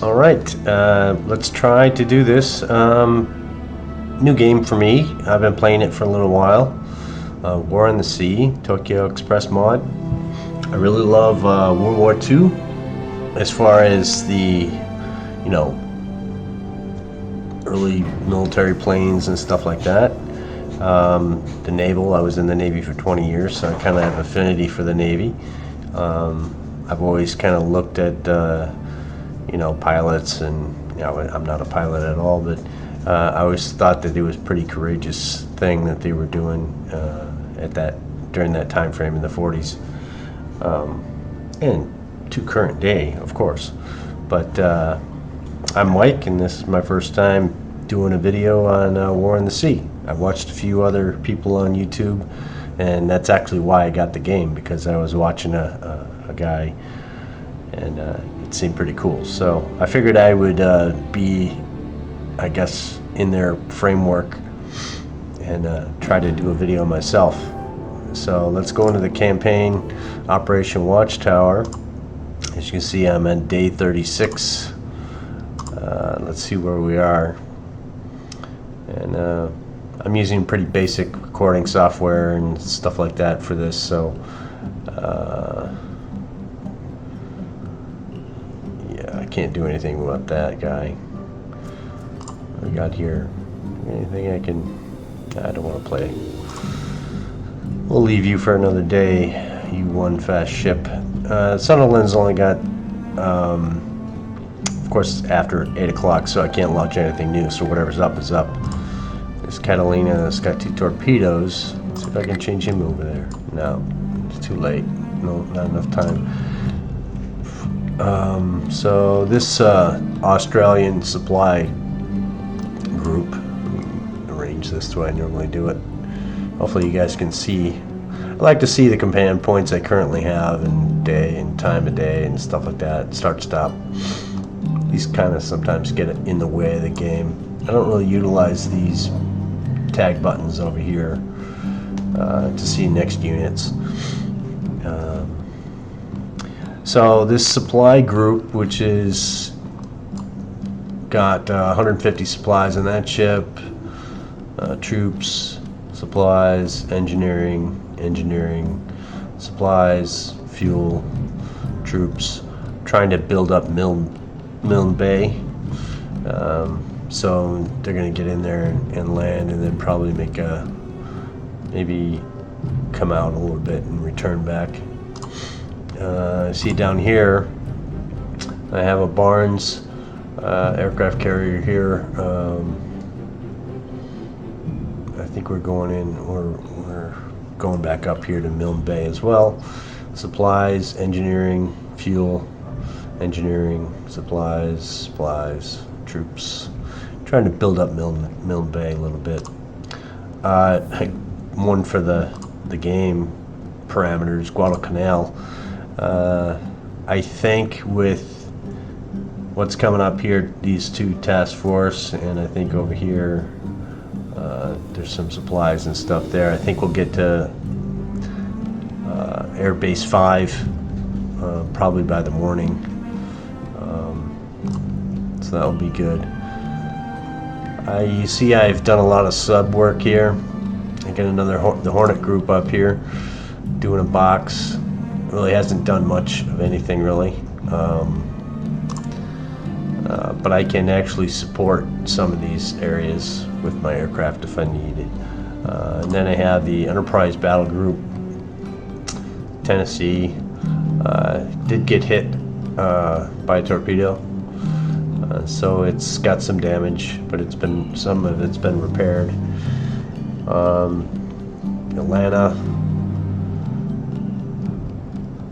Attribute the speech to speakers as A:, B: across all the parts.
A: All right, let's try to do this. New game for me. I've been playing it for a little while. War on the Sea, Tokyo Express mod. I really love World War II as far as the, early military planes and stuff like that. The naval, I was in the Navy for 20 years, so I kind of have affinity for the Navy. I've always kind of looked at, pilots, and I'm not a pilot at all, but I always thought that it was a pretty courageous thing that they were doing during that time frame in the 40s, and to current day, of course. But I'm Mike, and this is my first time doing a video on War on the Sea. I've watched a few other people on YouTube, and that's actually why I got the game, because I was watching a guy, and it seemed pretty cool. So I figured I would be, I guess, in their framework and try to do a video myself. So let's go into the campaign, Operation Watchtower. As you can see, I'm at day 36. Let's see where we are. And I'm using pretty basic recording software and stuff like that for this, so yeah, I can't do anything about that guy. What we got here? Anything I can... I don't want to play. We'll leave you for another day, you one fast ship. Sunderland's only got, of course, after 8 o'clock, so I can't launch anything new, so whatever's up is up. This Catalina's got 2 torpedoes. Let's see if I can change him over there. No, it's too late. No, not enough time. So this Australian supply group, arrange this the way I normally do it. Hopefully you guys can see. I like to see the command points I currently have, and day and time of day and stuff like that. Start, stop. These kind of sometimes get in the way of the game. I don't really utilize these tag buttons over here to see next units. So this supply group, which is got 150 supplies on that ship, troops, supplies, engineering, supplies, fuel, troops, trying to build up Milne Bay. So they're going to get in there and land, and then probably maybe come out a little bit and return back. See down here, I have a Barnes aircraft carrier here. I think we're going in, we're going back up here to Milne Bay as well. Supplies, engineering, fuel, engineering, supplies, troops. Trying to build up Milne Bay a little bit. One for the game parameters, Guadalcanal. I think with what's coming up here, these 2 task force, and I think over here there's some supplies and stuff there. I think we'll get to Air Base 5 probably by the morning, so that'll be good. You see I've done a lot of sub work here. I got the Hornet group up here doing a box. Really hasn't done much of anything really, but I can actually support some of these areas with my aircraft if I need it. And then I have the Enterprise Battle Group, Tennessee. Did get hit by a torpedo. So it's got some damage, but some of it's been repaired. Atlanta.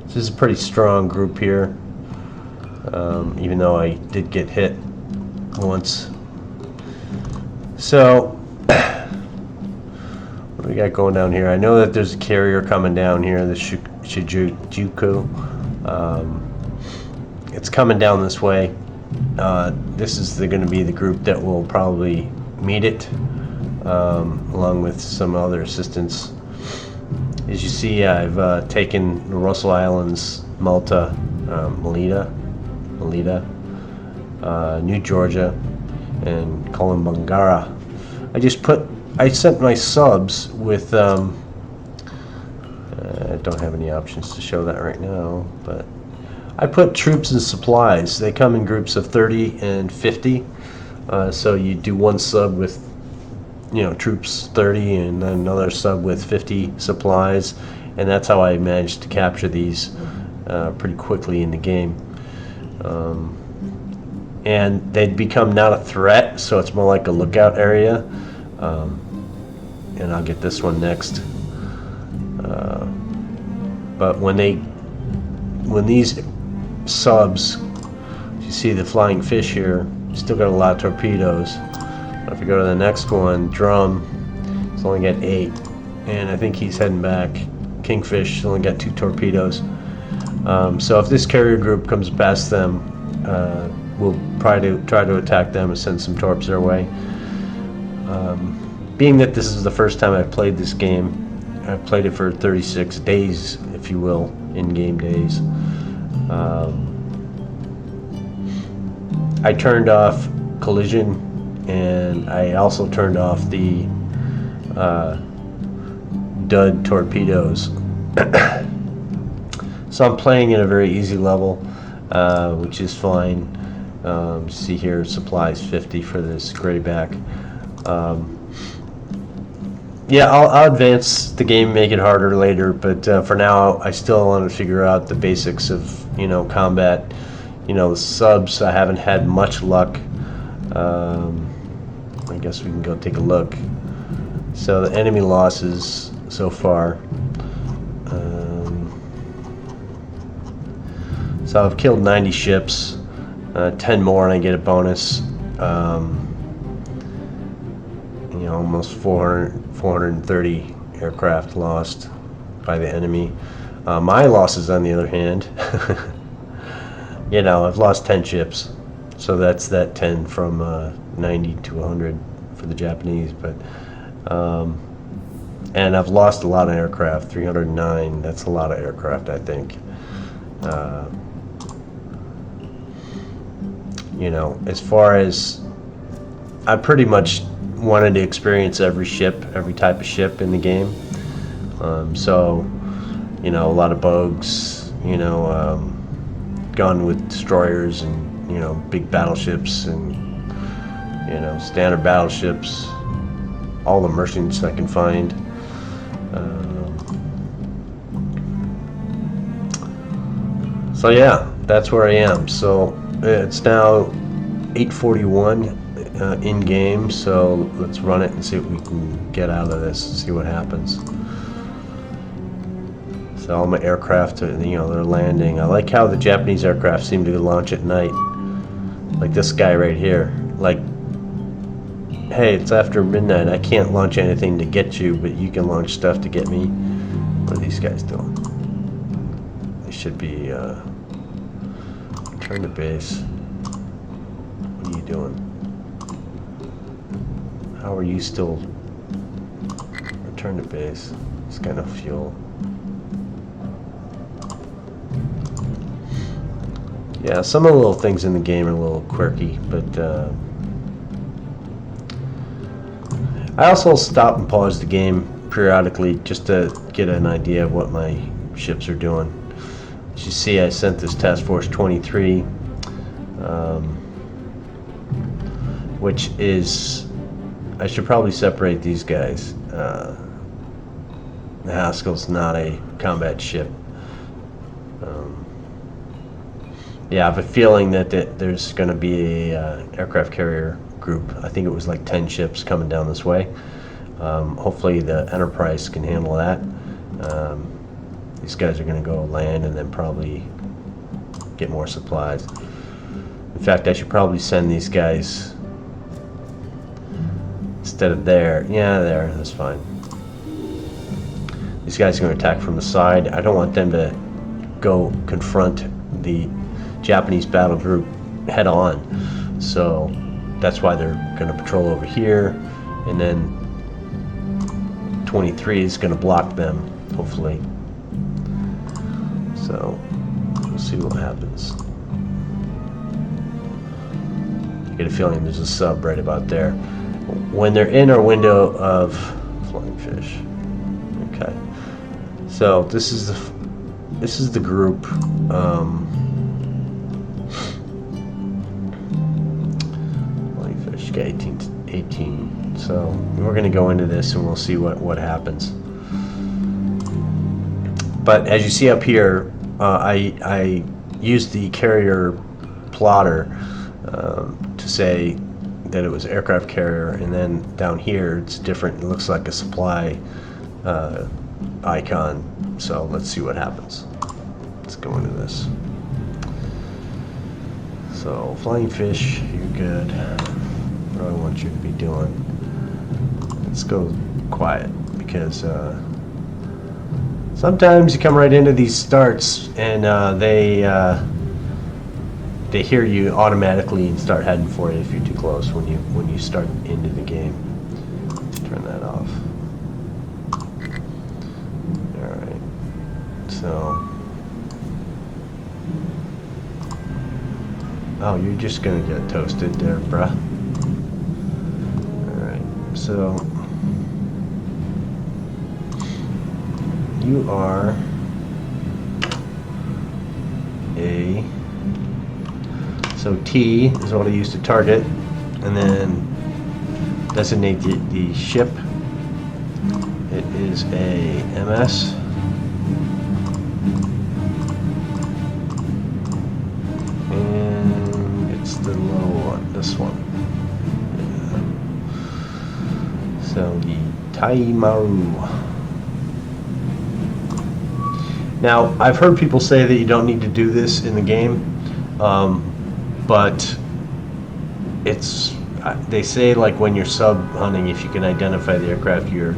A: This is a pretty strong group here, even though I did get hit once. So what do we got going down here? I know that there's a carrier coming down here, the Shijuku. It's coming down this way. This is going to be the group that will probably meet it, along with some other assistance. As you see, I've taken the Russell Islands, Melita, New Georgia, and Kolombangara. I sent my subs with, I don't have any options to show that right now, but I put troops and supplies. They come in groups of 30 and 50. So you do one sub with, troops 30 and then another sub with 50 supplies. And that's how I managed to capture these pretty quickly in the game. And they'd become not a threat, so it's more like a lookout area. And I'll get this one next. But when these subs, you see the flying fish here, still got a lot of torpedoes. But if you go to the next one, drum, he's only got 8, and I think he's heading back. Kingfish only got 2 torpedoes. So if this carrier group comes past them, we'll try to attack them and send some torps their way. Being that this is the first time I've played this game, I've played it for 36 days, if you will, in-game days. I turned off collision, and I also turned off the dud torpedoes. So I'm playing at a very easy level, which is fine. See here, supplies 50 for this grayback. Yeah, I'll advance the game, make it harder later, but for now I still want to figure out the basics of combat. The subs, I haven't had much luck. I guess we can go take a look. So the enemy losses so far. So I've killed 90 ships, 10 more and I get a bonus. Almost 430 aircraft lost by the enemy. My losses, on the other hand, I've lost 10 ships, so that's that 10 from 90 to 100 for the Japanese. But and I've lost a lot of aircraft, 309. That's a lot of aircraft, I think. As far as, I pretty much wanted to experience every type of ship in the game. So, a lot of bugs, gone with destroyers and, big battleships and, standard battleships, all the merchants I can find. So yeah, that's where I am. So it's now 8:41 in game, so let's run it and see what we can get out of this and see what happens. So all my aircraft, they're landing. I like how the Japanese aircraft seem to launch at night, like this guy right here. Like, hey, it's after midnight, I can't launch anything to get you, but you can launch stuff to get me. What are these guys doing? They should be return to base. What are you doing? How are you still return to base? It's kind of fuel. Yeah, some of the little things in the game are a little quirky, but I also stop and pause the game periodically just to get an idea of what my ships are doing. As you see, I sent this Task Force 23, which is, I should probably separate these guys. The Haskell's not a combat ship. Yeah, I have a feeling that there's going to be a aircraft carrier group. I think it was like 10 ships coming down this way. Hopefully the Enterprise can handle that. These guys are going to go land and then probably get more supplies. In fact, I should probably send these guys instead of there. Yeah, there, that's fine. These guys are going to attack from the side. I don't want them to go confront the Japanese battle group head on. So that's why they're going to patrol over here, and then 23 is going to block them, hopefully. So we'll see what happens. I get a feeling there's a sub right about there. When they're in our window of flying fish. Okay. So this is the group. Flying fish. Okay, 18. So we're going to go into this and we'll see what happens. But as you see up here, I used the carrier plotter to say that it was aircraft carrier, and then down here it's different. It looks like a supply icon. So let's see what happens. Let's go into this. So flying fish, you're good. What do I want you to be doing? Let's go quiet, because sometimes you come right into these starts and they hear you automatically and start heading for you if you're too close when you start into the game. Turn that off. All right. So, oh, you're just gonna get toasted there, bruh. All right. So you are a. So T is what I use to target, and then designate the ship. It is a MS. And it's the low one, this one. Yeah. So the Taimaru. Now, I've heard people say that you don't need to do this in the game. But they say, like, when you're sub hunting, if you can identify the aircraft you're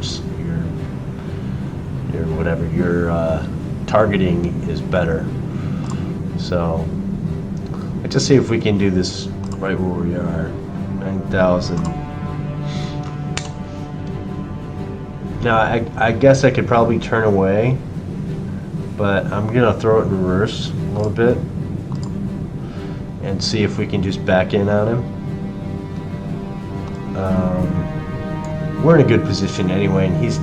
A: targeting is better. So let's just see if we can do this right where we are. 9,000. Now I guess I could probably turn away, but I'm gonna throw it in reverse a little bit and see if we can just back in on him. We're in a good position anyway, and he's,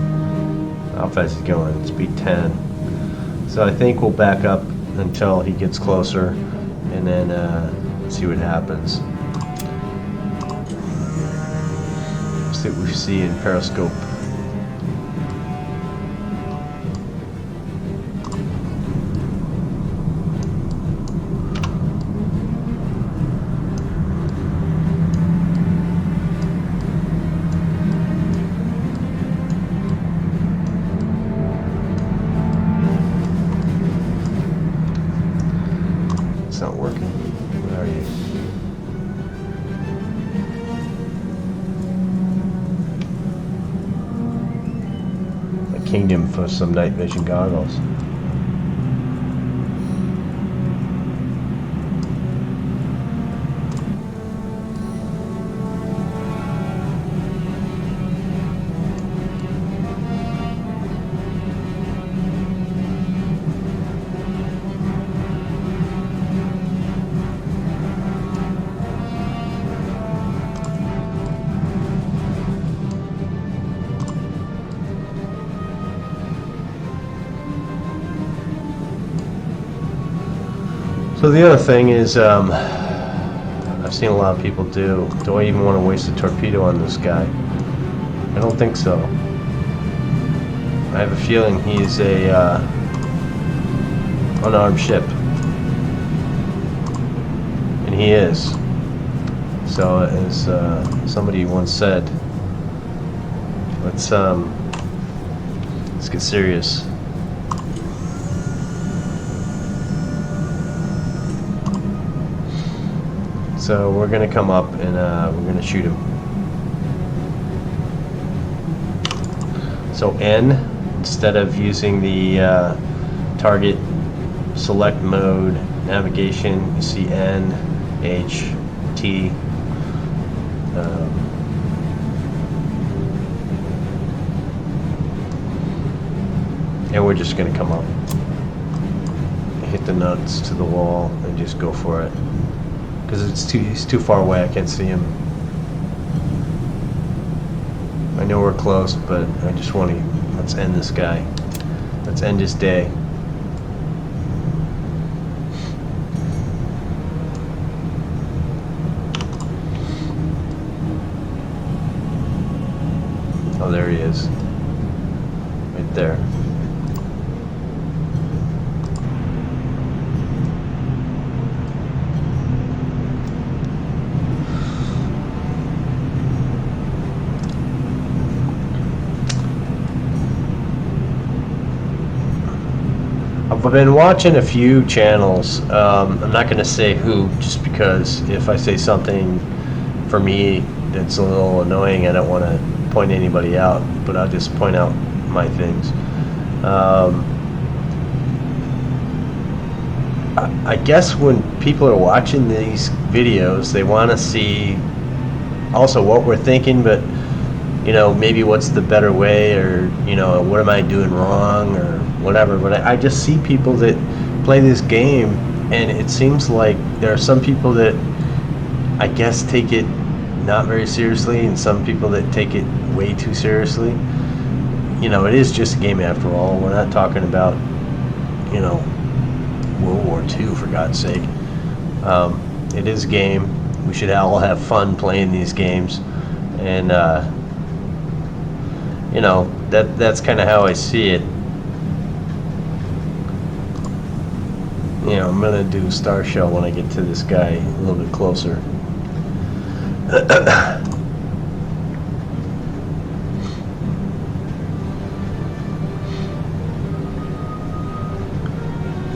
A: how fast is he going? Speed 10. So I think we'll back up until he gets closer, and then see what happens. See what we see in Periscope. It's not working. Where are you? I kinged him for some night vision goggles. So the other thing is, I've seen a lot of people do I even want to waste a torpedo on this guy? I don't think so. I have a feeling he's a unarmed ship. And he is. So as somebody once said, let's get serious. So we're going to come up and we're going to shoot him. So N, instead of using the target select mode navigation, you see N, H, T. And we're just going to come up, hit the nuts to the wall, and just go for it. because he's too far away. I can't see him. I know we're close, but I just want to, let's end this guy. Let's end his day. Oh, there he is. Right there. I've been watching a few channels. I'm not going to say who, just because if I say something for me that's a little annoying, I don't want to point anybody out, but I'll just point out my things. I guess when people are watching these videos, they want to see also what we're thinking, but you know, maybe what's the better way, or you know, what am I doing wrong, or whatever. But I just see people that play this game, and it seems like there are some people that I guess take it not very seriously, and some people that take it way too seriously. You know, it is just a game after all. We're not talking about, you know, World War II, for God's sake. It is a game. We should all have fun playing these games, and you know, that's kind of how I see it. You know, I'm gonna do Star Shell when I get to this guy a little bit closer.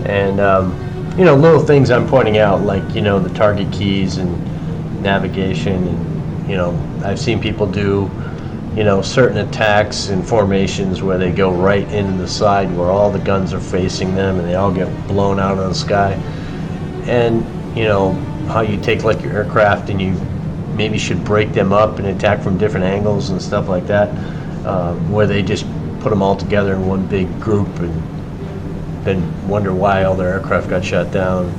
A: And you know, little things I'm pointing out, like, you know, the target keys and navigation, and you know, I've seen people do, you know, certain attacks and formations where they go right into the side where all the guns are facing them, and they all get blown out of the sky. And you know how you take like your aircraft and you maybe should break them up and attack from different angles and stuff like that, where they just put them all together in one big group and then wonder why all their aircraft got shot down.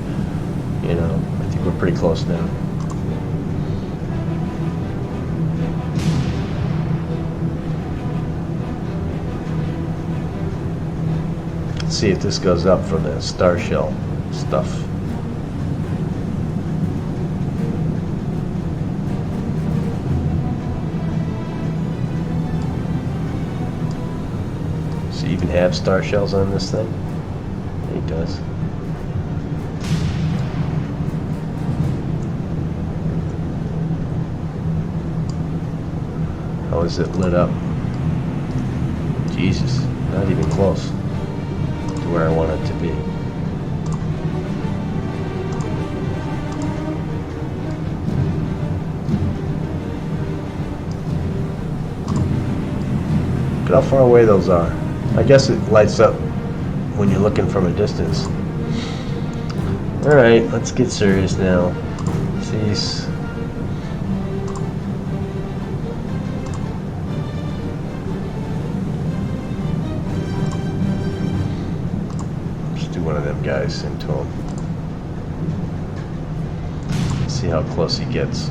A: You know, I think we're pretty close now. Let's see if this goes up for the Star Shell stuff. Does he even have Star Shells on this thing? He does. How is it lit up? Jesus, not even close to where I want it to be. Look how far away those are. I guess it lights up when you're looking from a distance. Alright, let's get serious now. Jeez. Just do one of them guys into him. See how close he gets.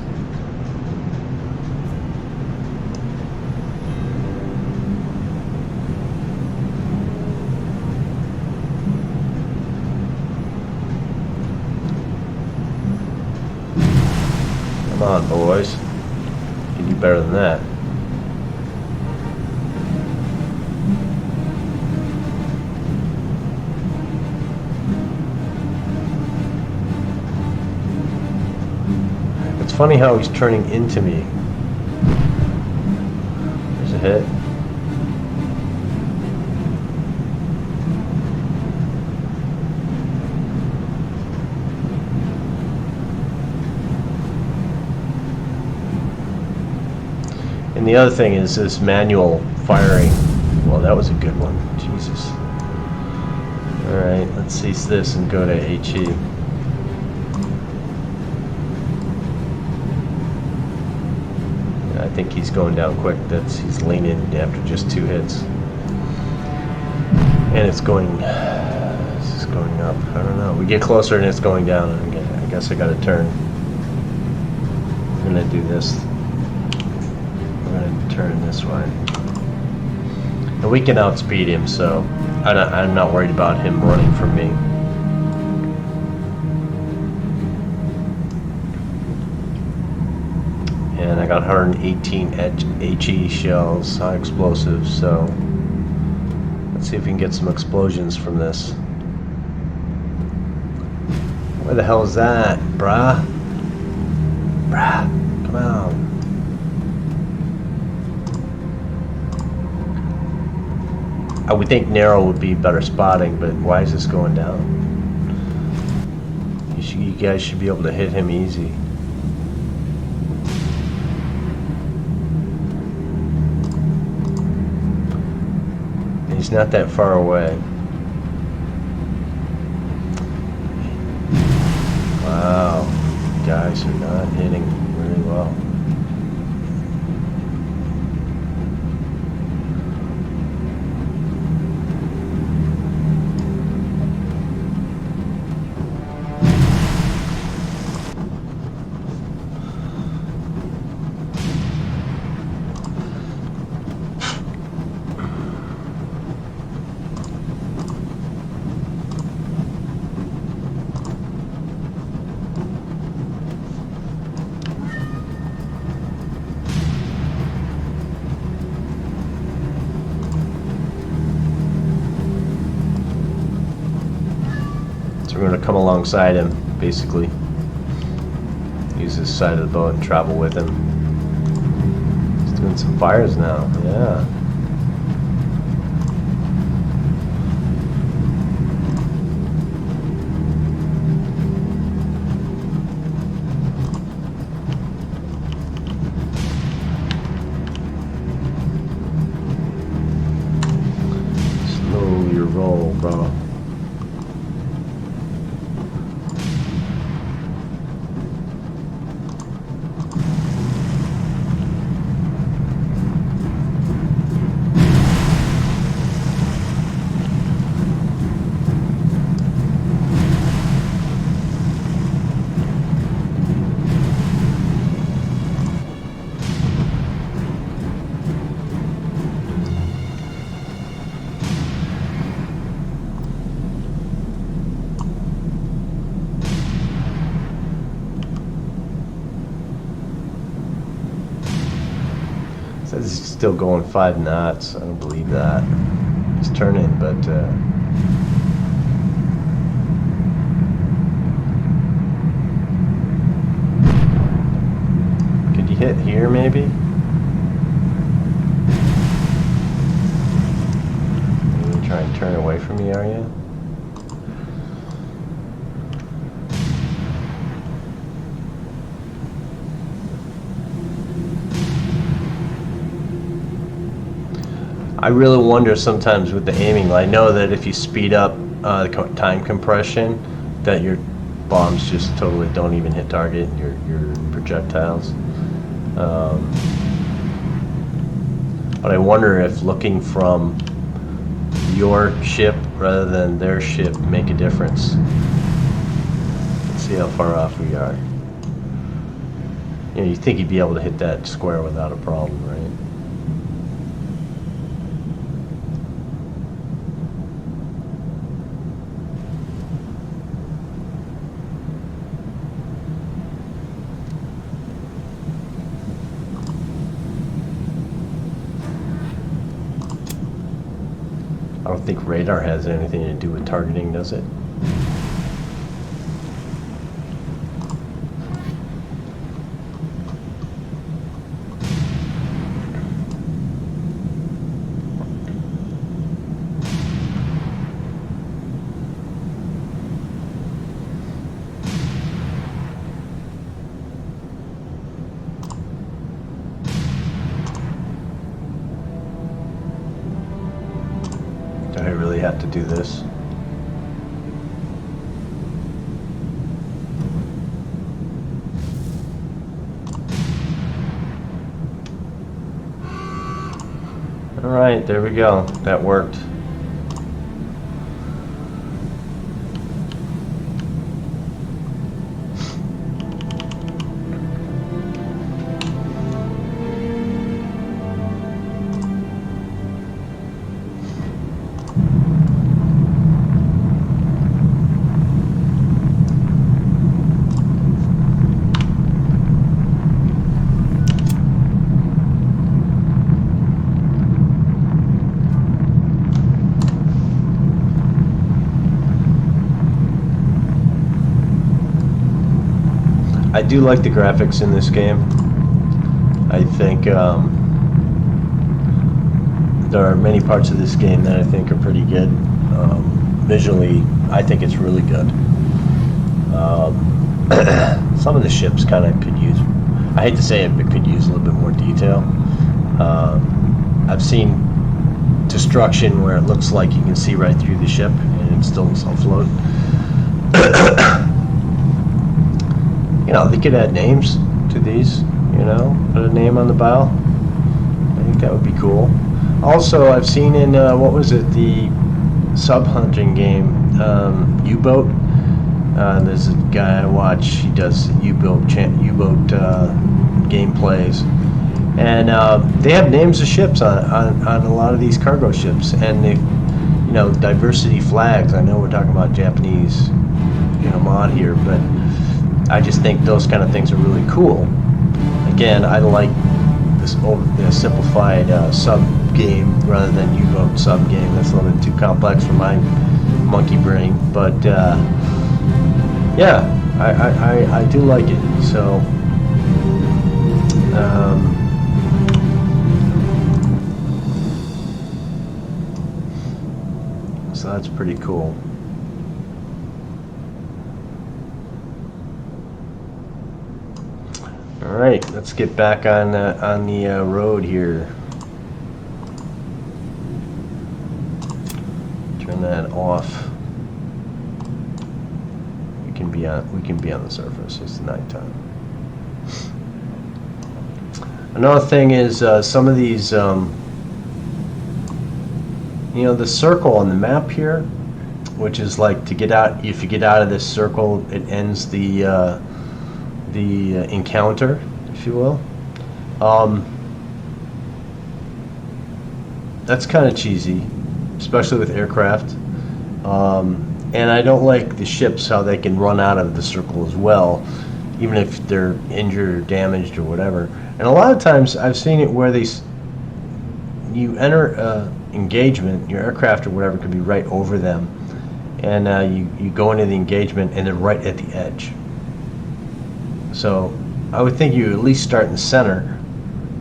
A: Come on, boys. You can do better than that. It's funny how he's turning into me. There's a hit. And the other thing is this manual firing. Well, that was a good one. Jesus. Alright, let's cease this and go to HE. I think he's going down quick. He's leaning after just 2 hits. And it's going... This is going up. I don't know. We get closer and it's going down. I guess I gotta turn. gonna do this. We're gonna turn this way. And we can outspeed him, so I'm not worried about him running from me. And I got 118 HE shells, high explosives, so let's see if we can get some explosions from this. Where the hell is that, brah? Brah, come on. I would think narrow would be better spotting, but why is this going down? You guys should be able to hit him easy. He's not that far away. Wow, you guys are not hitting very well. So we're going to come alongside him, basically. Use this side of the boat and travel with him. He's doing some fires now, yeah. Slow your roll, bro. Says he's still going 5 knots. I don't believe that. He's turning, but could you hit here maybe? Maybe try and turn away from me, are you? I really wonder sometimes with the aiming. I know that if you speed up the time compression, that your bombs just totally don't even hit target, your projectiles. But I wonder if looking from your ship rather than their ship make a difference. Let's see how far off we are. You know, you think you'd be able to hit that square without a problem, right? I don't think radar has anything to do with targeting, does it? Do I really have to do this? All right, there we go. That worked. I do like the graphics in this game. I think there are many parts of this game that I think are pretty good. Visually, I think it's really good. Some of the ships kind of could use, I hate to say it, but could use a little bit more detail. I've seen destruction where it looks like you can see right through the ship and it still looks afloat. You know, they could add names to these, you know, put a name on the bow. I think that would be cool. Also, I've seen in, what was it, the sub-hunting game, U-Boat. There's a guy I watch, he does U-Boat gameplays. And they have names of ships on a lot of these cargo ships. And they, you know, diversity flags. I know we're talking about Japanese, you know, mod here, but I just think those kind of things are really cool. Again, I like this simplified sub game rather than U-Boat sub game. That's a little bit too complex for my monkey brain. But yeah, I do like it. So so that's pretty cool. All right, let's get back on the road here. Turn that off. We can be on the surface. It's nighttime. Another thing is some of these, you know, the circle on the map here, which is like to get out. If you get out of this circle, it ends the encounter, if you will. That's kind of cheesy, especially with aircraft. And I don't like the ships, how they can run out of the circle as well, even if they're injured or damaged or whatever. And a lot of times I've seen it where you enter engagement, your aircraft or whatever could be right over them, and you go into the engagement and they're right at the edge. So I would think you at least start in the center,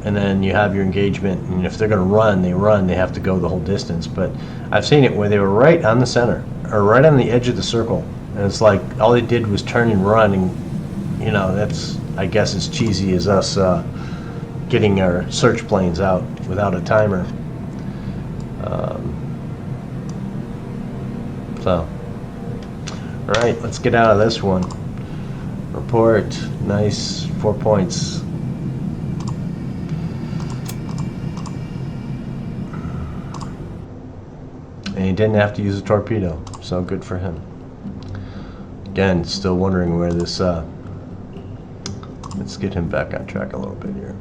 A: and then you have your engagement, and if they're going to run, they have to go the whole distance. But I've seen it where they were right on the center, or right on the edge of the circle, and it's like all they did was turn and run, and you know, that's, I guess, as cheesy as us getting our search planes out without a timer. So, all right, let's get out of this one. Report, nice, 4 points. And he didn't have to use a torpedo, so good for him. Again, still wondering where this, let's get him back on track a little bit here.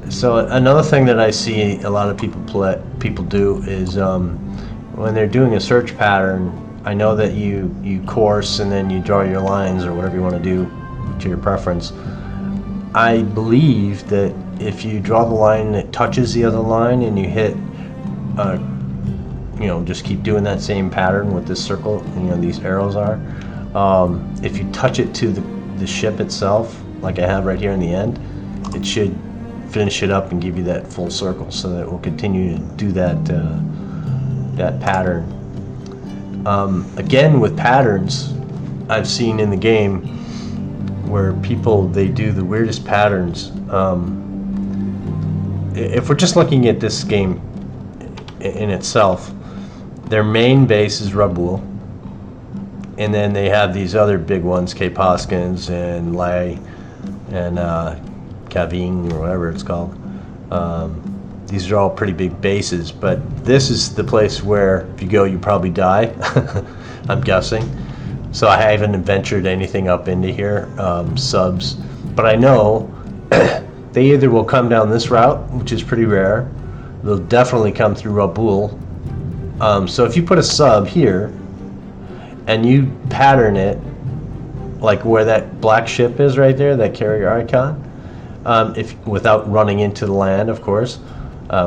A: So another thing that I see a lot of people do is when they're doing a search pattern, I know that you course and then you draw your lines or whatever you want to do to your preference. I believe that if you draw the line that touches the other line and you hit, you know, just keep doing that same pattern with this circle, you know, these arrows are. If you touch it to the ship itself, like I have right here in the end, it should finish it up and give you that full circle, so that it will continue to do that that pattern. Again, with patterns, I've seen in the game where people, they do the weirdest patterns. If we're just looking at this game in itself, their main base is Reupload, and then they have these other big ones, Cape Hoskins and Lai and Kaving or whatever it's called. These are all pretty big bases, but this is the place where if you go, you probably die. I'm guessing. So I haven't ventured anything up into here, subs, but I know they either will come down this route, which is pretty rare. They'll definitely come through Reupload. So if you put a sub here and you pattern it like where that black ship is right there, that carrier icon, if without running into the land, of course,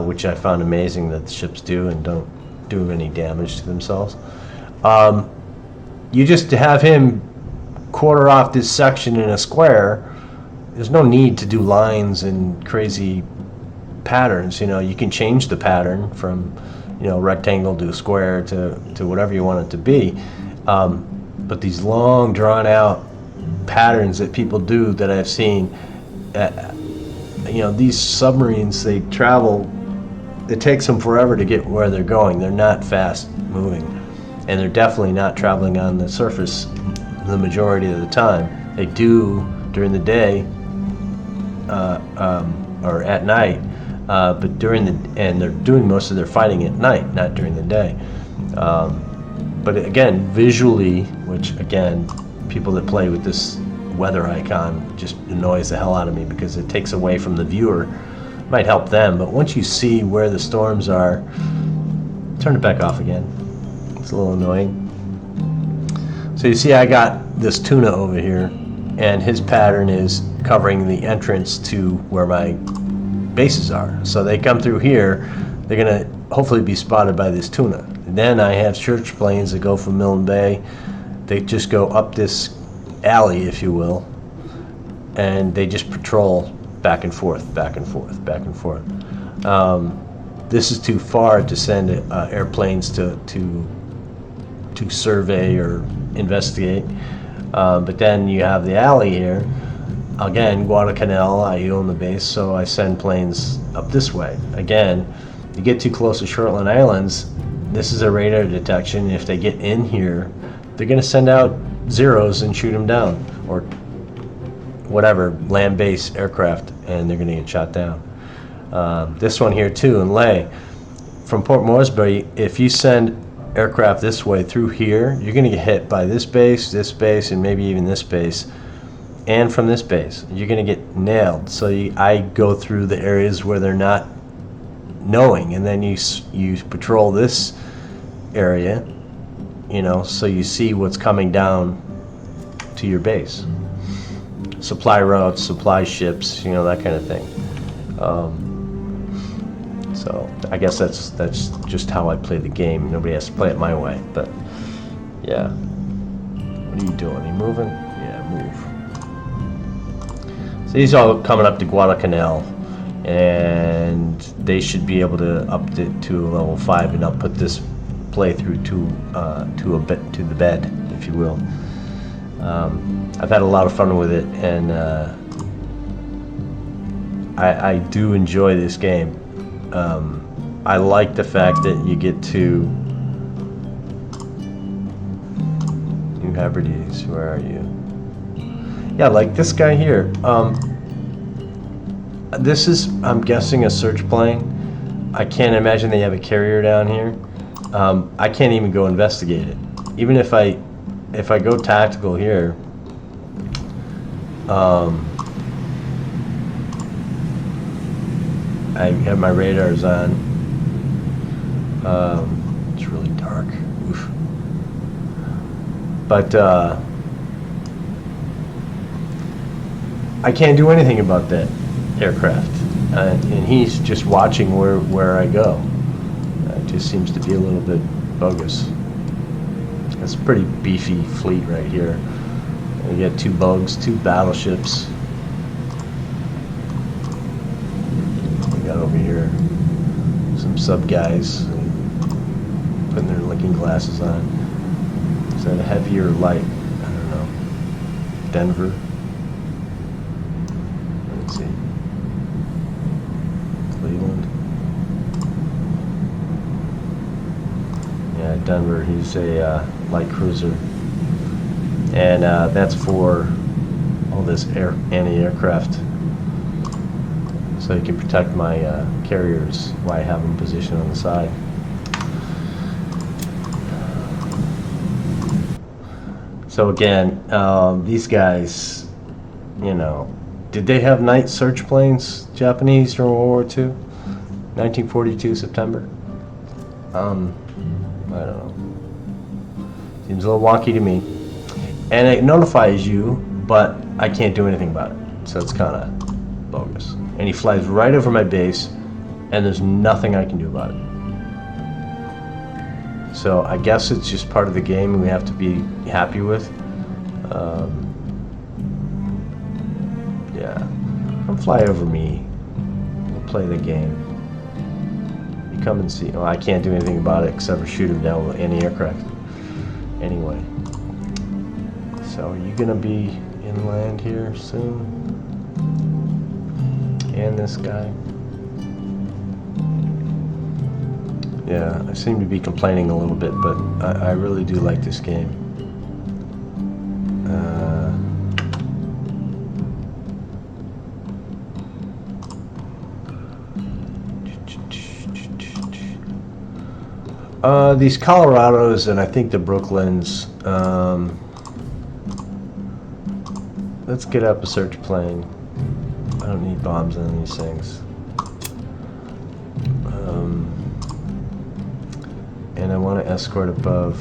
A: which I found amazing that the ships do and don't do any damage to themselves. You just have him quarter off this section in a square. There's no need to do lines and crazy patterns. You can change the pattern from rectangle to square to whatever you want it to be. But these long drawn out patterns that people do that I've seen, these submarines, they travel, it takes them forever to get where they're going. They're not fast moving, and they're definitely not traveling on the surface the majority of the time. They do during the day or at night, but and they're doing most of their fighting at night, not during the day. But again, visually, which again, people that play with this weather icon just annoys the hell out of me because it takes away from the viewer. It might help them, but once you see where the storms are, turn it back off again. It's a little annoying. So you see I got this tuna over here, and his pattern is covering the entrance to where my bases are. So they come through here, they're going to hopefully be spotted by this tuna. And then I have search planes that go from Milne Bay. They just go up this alley, if you will, and they just patrol back and forth, back and forth, back and forth. This is too far to send airplanes to survey or investigate. But then you have the alley here. Again, Guadalcanal, I own the base, so I send planes up this way. Again, you get too close to Shortland Islands, this is a radar detection. If they get in here, they're going to send out zeros and shoot them down, or whatever, land-based aircraft, and they're going to get shot down. This one here too, in Ley, from Port Moresby, if you send aircraft this way through here, you're going to get hit by this base, and maybe even this base, and from this base. You're going to get nailed. So I go through the areas where they're not knowing, and then you patrol this area, so you see what's coming down to your base. Supply routes, supply ships, that kind of thing. So I guess that's just how I play the game. Nobody has to play it my way, but yeah. What are you doing? Are you moving? Yeah, move. So these are all coming up to Guadalcanal, and they should be able to up it to level 5 and output this playthrough to the bed, if you will. I've had a lot of fun with it, and I do enjoy this game. I like the fact that you get to New Hebrides. Where are you? Yeah, like this guy here. This is, I'm guessing, a search plane. I can't imagine they have a carrier down here. I can't even go investigate it. Even if I go tactical here, I have my radars on. It's really dark. Oof. But I can't do anything about that aircraft, and he's just watching where I go. It just seems to be a little bit bogus. That's a pretty beefy fleet right here. We got 2 bugs, 2 battleships. We got over here some sub guys putting their looking glasses on. Is that a heavy or light? I don't know. Denver. Let's see. Cleveland. Yeah, Denver. He's a light cruiser, and that's for all this anti-aircraft, so you can protect my carriers while I have them positioned on the side. So again, these guys, did they have night search planes, Japanese, during World War II? 1942 September? I don't know. Seems a little wonky to me. And it notifies you, but I can't do anything about it. So it's kind of bogus. And he flies right over my base, and there's nothing I can do about it. So I guess it's just part of the game we have to be happy with. Yeah, come fly over me. We'll play the game. You come and see. Well, I can't do anything about it except for shoot him down with anti-aircraft. Anyway, so are you gonna be inland here soon? And this guy? Yeah, I seem to be complaining a little bit, but I really do like this game. These Colorados and I think the Brooklyns, let's get up a search plane. I don't need bombs on these things. And I want to escort above.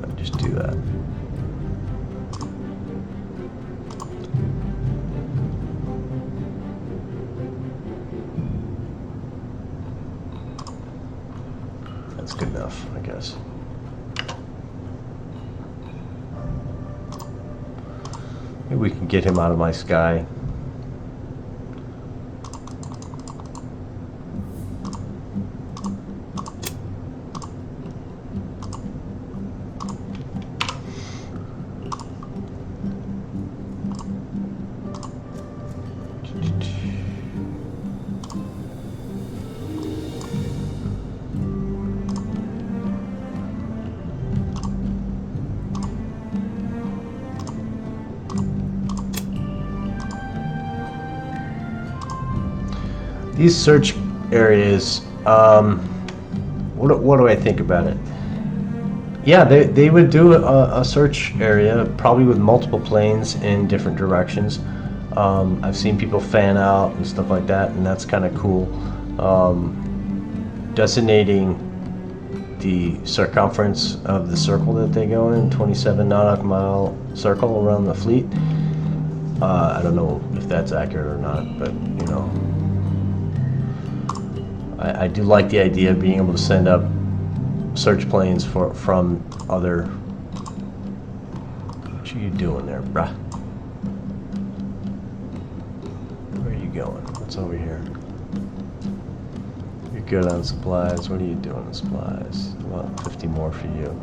A: I'll just do that. That's good enough, I guess. Maybe we can get him out of my sky. These search areas, what do I think about it? Yeah, they would do a search area, probably with multiple planes in different directions. I've seen people fan out and stuff like that, and that's kind of cool. Designating the circumference of the circle that they go in, 27 nautical mile circle around the fleet. I don't know if that's accurate or not, but you know. I do like the idea of being able to send up search planes from other. What are you doing there, bruh? Where are you going? What's over here? You're good on supplies. What are you doing on supplies? Well, 50 more for you.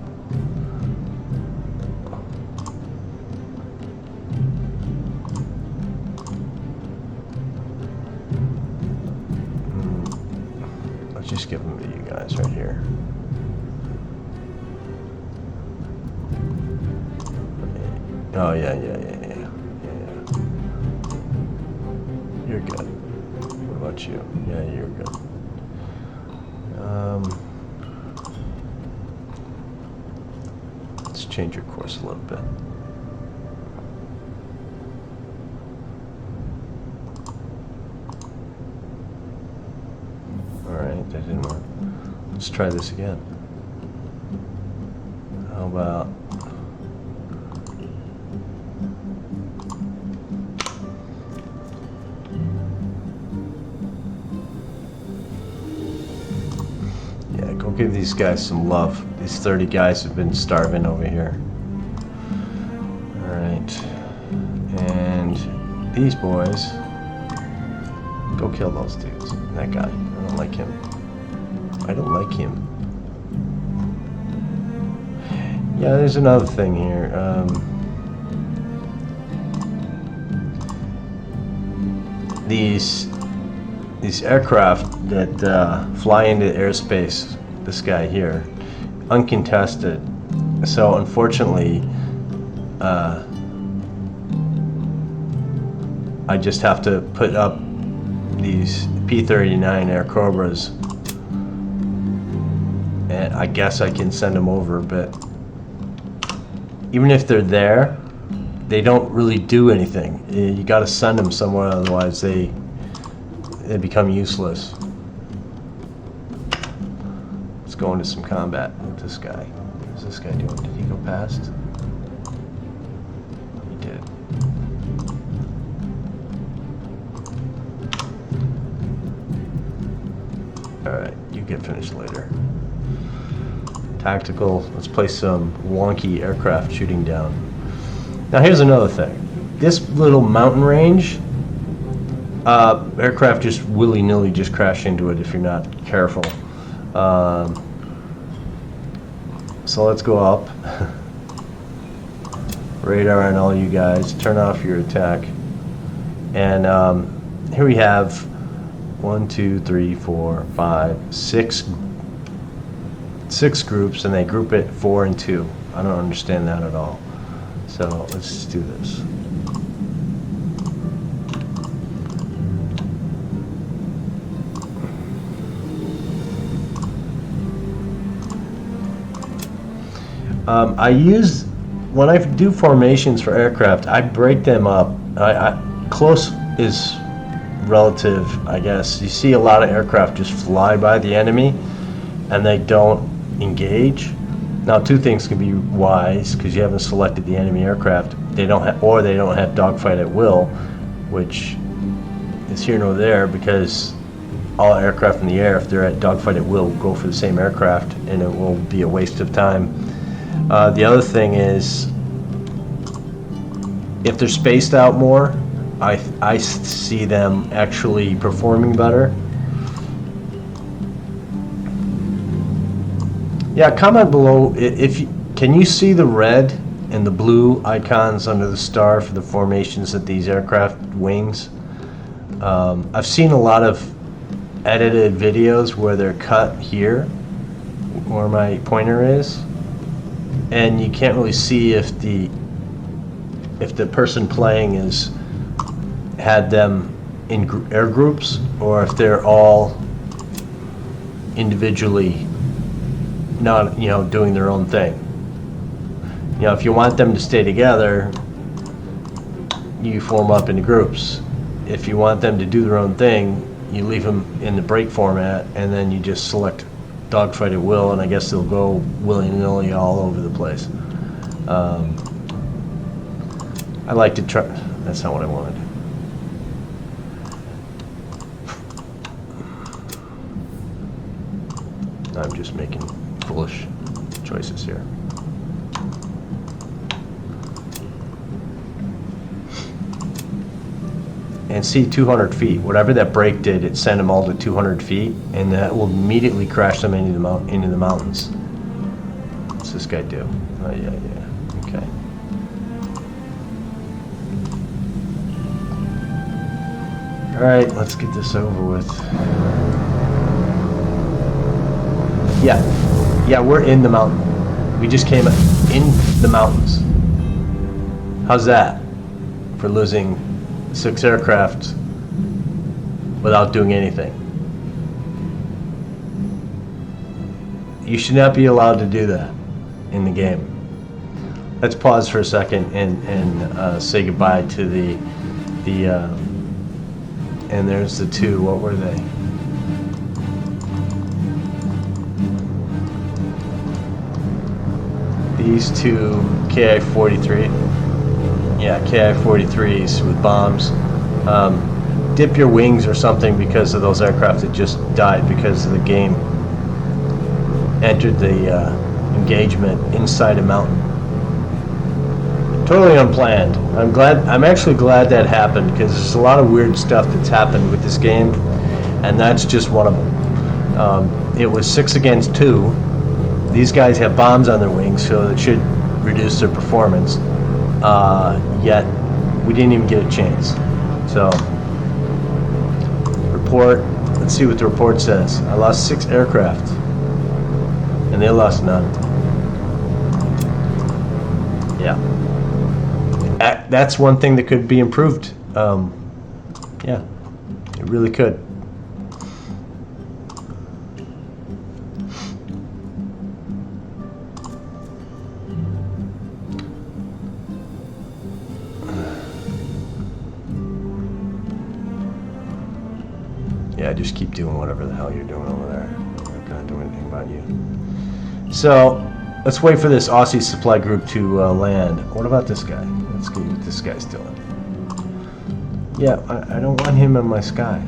A: Just give them to you guys right here. Oh yeah. You're good. What about you? Yeah, you're good. Let's change your course a little bit. Alright, that didn't work. Let's try this again. How about... Yeah, go give these guys some love. These 30 guys have been starving over here. Alright. And these boys... Go kill those dudes. That guy. I don't like him. I don't like him. Yeah, there's another thing here. These aircraft that fly into airspace, this guy here, uncontested. So unfortunately, I just have to put up these P-39 Air Cobras, and I guess I can send them over, but even if they're there, they don't really do anything. You got to send them somewhere, otherwise they become useless. Let's go into some combat with this guy. What's this guy doing? Did he go past? He did. get finished later. Tactical. Let's play some wonky aircraft shooting down. Now here's another thing. This little mountain range, aircraft just willy-nilly just crash into it if you're not careful. So let's go up. Radar on all you guys. Turn off your attack. And here we have 1, 2, 3, 4, 5, 6 groups, and they group it 4 and 2. I don't understand that at all. So let's just do this. When I do formations for aircraft, I break them up. Close is relative, I guess. You see a lot of aircraft just fly by the enemy and they don't engage. Now, two things can be wise because you haven't selected the enemy aircraft. They don't have dogfight at will, which is here nor there because all aircraft in the air, if they're at dogfight at will, go for the same aircraft and it will be a waste of time. The other thing is, if they're spaced out more, I see them actually performing better. Yeah, comment below can you see the red and the blue icons under the star for the formations of these aircraft wings? I've seen a lot of edited videos where they're cut here, where my pointer is. And you can't really see if the person playing had them in air groups or if they're all individually not doing their own thing. If you want them to stay together, you form up into groups. If you want them to do their own thing, you leave them in the break format and then you just select dogfight at will, and I guess they'll go willy-nilly all over the place. I like to try. That's not what I wanted. I'm just making foolish choices here. And see 200 feet. Whatever that break did, it sent them all to 200 feet, and that will immediately crash them into the mountains. What's this guy do? Oh, yeah. Okay. All right, let's get this over with. Yeah, we're in the mountain. We just came in the mountains. How's that for losing 6 aircraft without doing anything? You should not be allowed to do that in the game. Let's pause for a second and say goodbye to the and there's the 2. What were they? These 2 KI-43. Yeah, KI-43s with bombs. Dip your wings or something because of those aircraft that just died because of the game entered the engagement inside a mountain. Totally unplanned. I'm actually glad that happened because there's a lot of weird stuff that's happened with this game, and that's just one of them. It was 6 against 2. These guys have bombs on their wings, so it should reduce their performance. Yet we didn't even get a chance. So, report. Let's see what the report says. I lost 6 aircraft, and they lost none. Yeah, that's one thing that could be improved. Yeah, it really could. Yeah, just keep doing whatever the hell you're doing over there. I'm not gonna do anything about you. So, let's wait for this Aussie supply group to land. What about this guy? Let's see what this guy's doing. Yeah, I don't want him in my sky.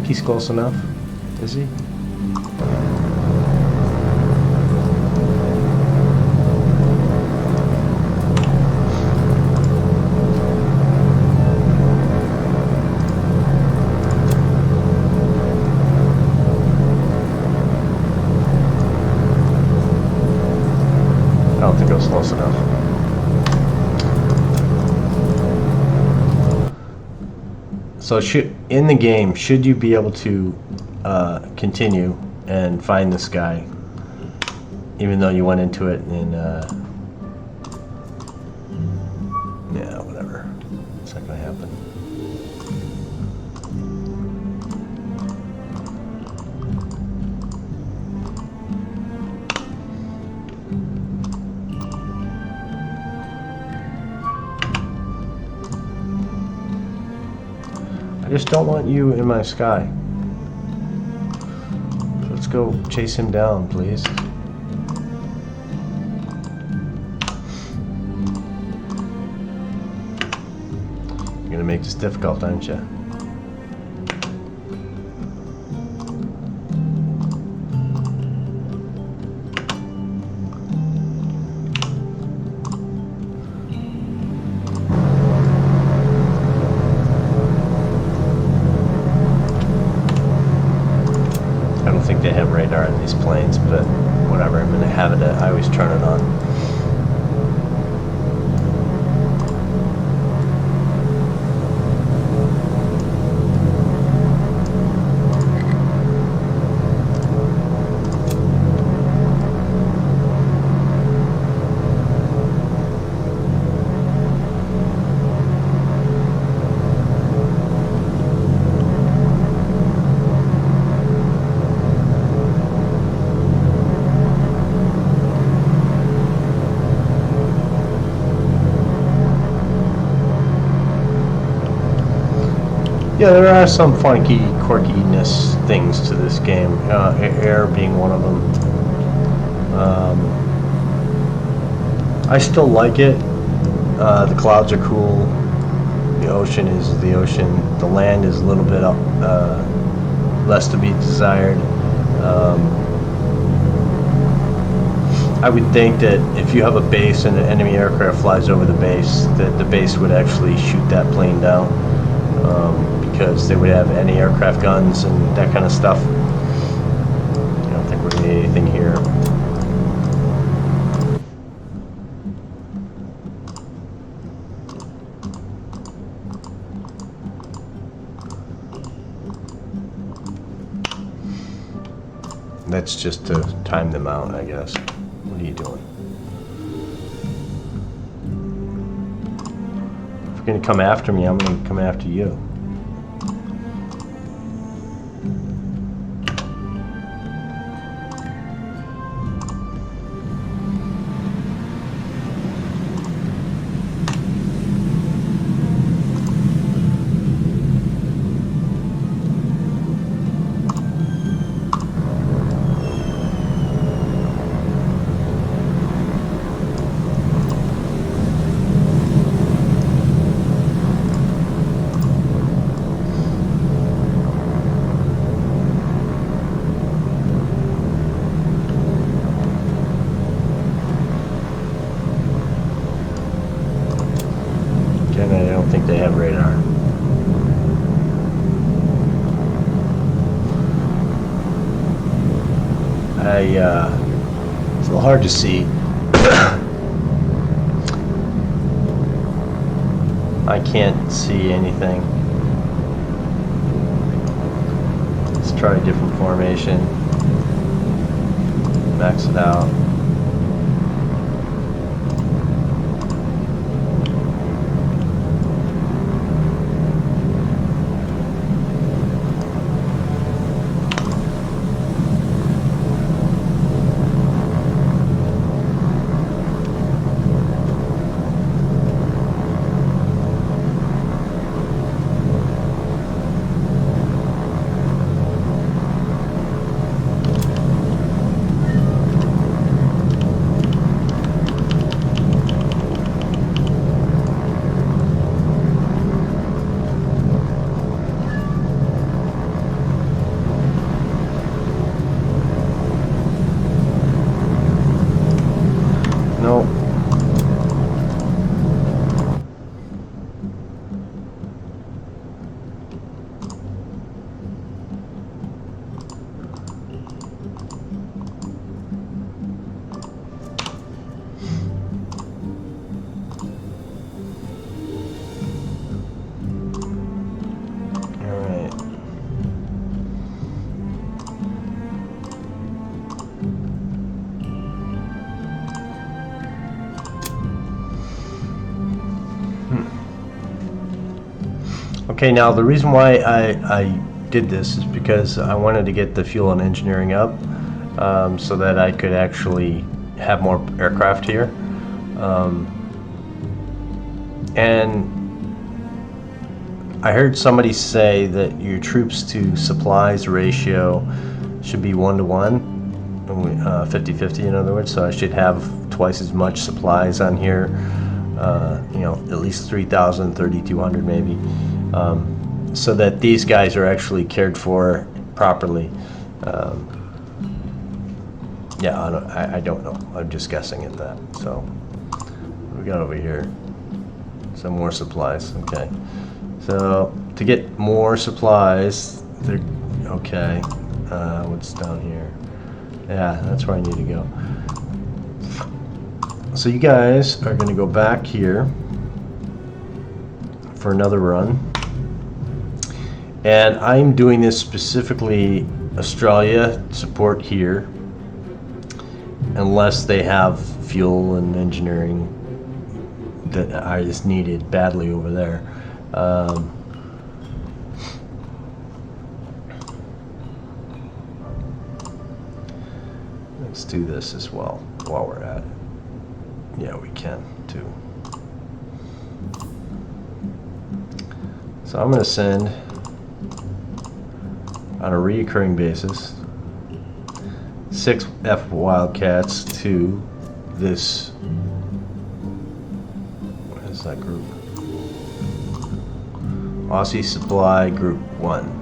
A: think he's close enough. Is he? I don't think it was close enough. So in the game, should you be able to continue and find this guy, even though you went into it and yeah, whatever, it's not gonna happen. I just don't want you in my sky. So let's go chase him down, please. You're gonna make this difficult, aren't you? They have radar in these planes, but whatever, I'm gonna have it. I always turn it on. Yeah, there are some funky quirkiness things to this game, air being one of them. I still like it. The clouds are cool. The ocean is the ocean. The land is a little bit less to be desired. I would think that if you have a base and an enemy aircraft flies over the base, that the base would actually shoot that plane down. Because they would have anti-aircraft guns and that kind of stuff. I don't think we're going to need anything here. That's just to time them out, I guess. What are you doing? If you're going to come after me, I'm going to come after you. I don't think they have radar. It's a little hard to see. I can't see anything. Let's try a different formation. Max it out. Okay, now the reason why I did this is because I wanted to get the fuel and engineering up, so that I could actually have more aircraft here. And I heard somebody say that your troops to supplies ratio should be 1-to-1, 50-50 in other words, so I should have twice as much supplies on here, you know, at least 3,000, 3,200 maybe, so that these guys are actually cared for properly. Yeah, I don't know, I'm just guessing at that. So what we got over here? Some more supplies. Okay, so to get more supplies, they're okay. What's down here? Yeah, that's where I need to go. So you guys are going to go back here for another run, and I'm doing this specifically Australia support here, unless they have fuel and engineering that is needed badly over there. Let's do this as well while we're at it. Yeah, we can too. So I'm going to send on a recurring basis 6 F Wildcats to this, what is that group? Aussie Supply Group 1.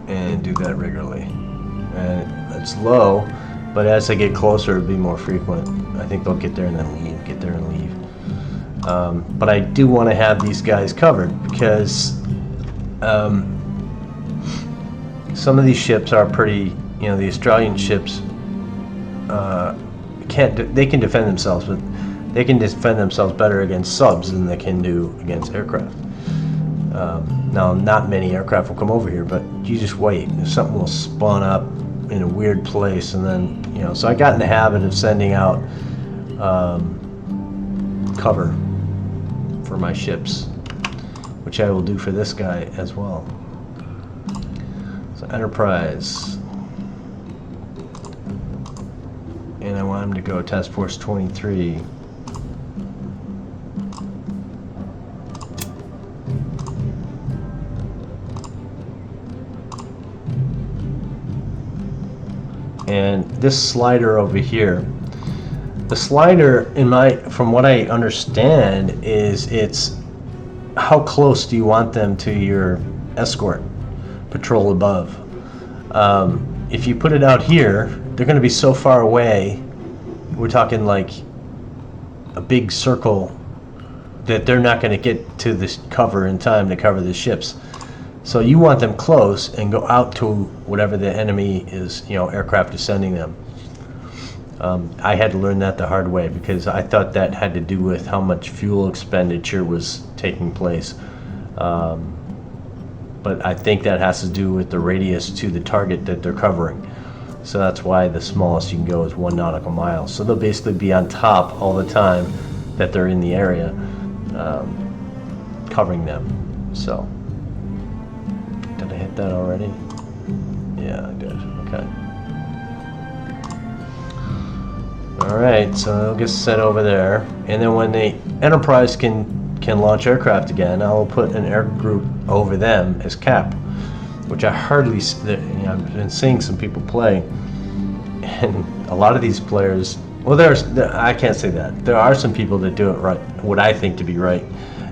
A: And do that regularly. And it's low, but as they get closer, it'll be more frequent. I think they'll get there and then leave, get there and leave. But I do want to have these guys covered because some of these ships are pretty, you know, the Australian ships they can defend themselves, but they can defend themselves better against subs than they can do against aircraft. Now, not many aircraft will come over here, but you just wait. Something will spawn up in a weird place, and then, you know, so I got in the habit of sending out cover for my ships, which I will do for this guy as well. So Enterprise, and I want him to go Task Force 23. And this slider over here, the slider from what I understand is it's how close do you want them to your escort patrol above. If you put it out here, they're going to be so far away, we're talking like a big circle, that they're not going to get to this cover in time to cover the ships. So you want them close and go out to whatever the enemy is, you know, aircraft is sending them. I had to learn that the hard way because I thought that had to do with how much fuel expenditure was taking place. But I think that has to do with the radius to the target that they're covering. So that's why the smallest you can go is 1 nautical mile. So they'll basically be on top all the time that they're in the area, covering them. So. Did I hit that already? Yeah, I did. Okay. Alright, so they'll get set over there. And then when the Enterprise can launch aircraft again, I'll put an air group over them as cap, which I hardly, you know, I've been seeing some people play. And a lot of these players, well, I can't say that. There are some people that do it right, what I think to be right.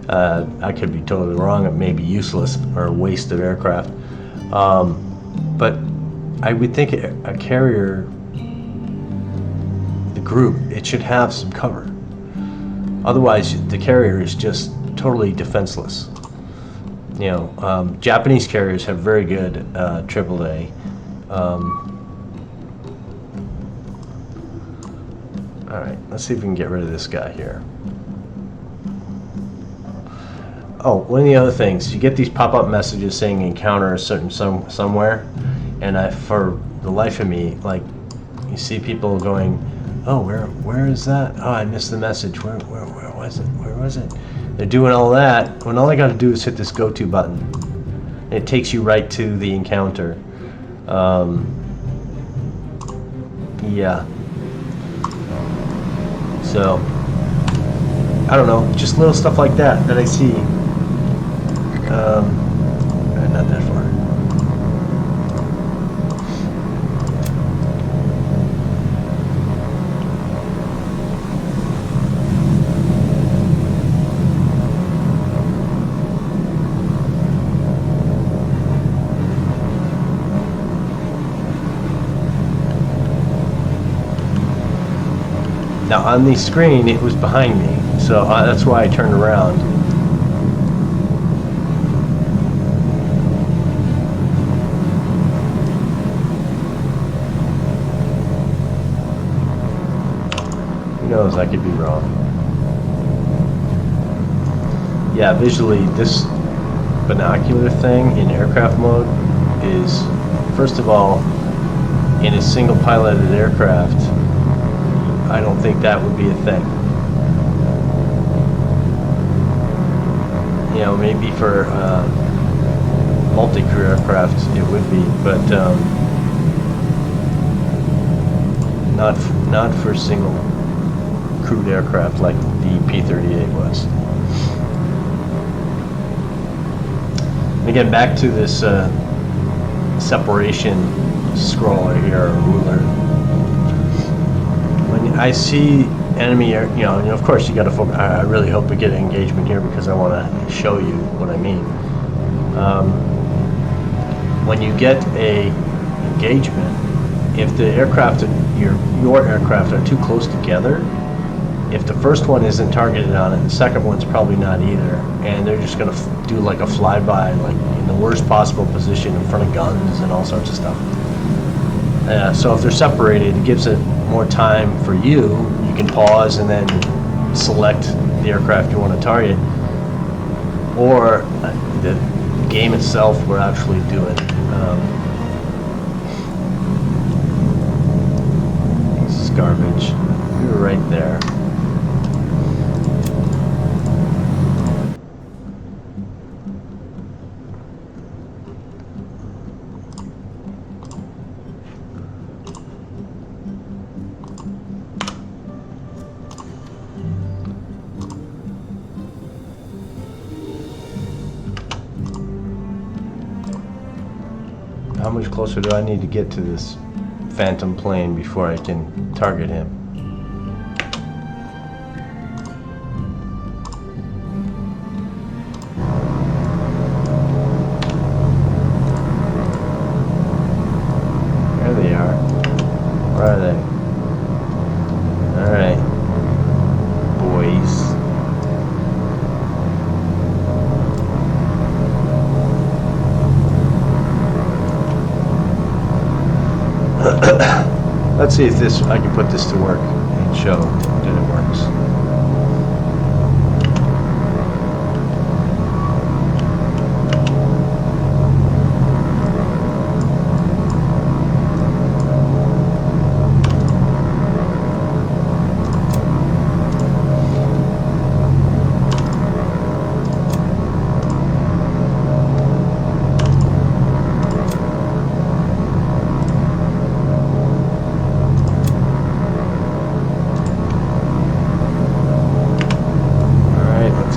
A: I could be totally wrong. It may be useless or a waste of aircraft. But I would think a carrier, the group, it should have some cover. Otherwise, the carrier is just totally defenseless. You know, Japanese carriers have very good AAA. All right, let's see if we can get rid of this guy here. Oh, one of the other things, you get these pop-up messages saying encounter a certain somewhere, and for the life of me, like, you see people going, Oh, where is that? Oh, I missed the message. Where was it? Where was it? They're doing all that when all I got to do is hit this go to button. It takes you right to the encounter. Yeah. So, I don't know, just little stuff like that I see. Not that far. Now on the screen, it was behind me, so that's why I turned around. Who knows, I could be wrong. Yeah, visually, this binocular thing in aircraft mode is, first of all, in a single piloted aircraft, I don't think that would be a thing. You know, maybe for multi-crew aircraft it would be, but not for single crewed aircraft like the P-38 was. And again, back to this separation scroller here, or ruler. When I see enemy air, you know, and of course you got to focus. I really hope we get an engagement here because I want to show you what I mean. When you get a engagement, if the aircraft, your aircraft are too close together, if the first one isn't targeted on it, the second one's probably not either, and they're just going to do like a flyby, like in the worst possible position in front of guns and all sorts of stuff. So if they're separated, it gives it more time for you. You can pause and then select the aircraft you want to target, or the game itself will actually do it. This is garbage. We were right there. How much closer do I need to get to this phantom plane before I can target him? There they are. Where are they? Alright, boys. Let's see if I can put this to work and show that it works.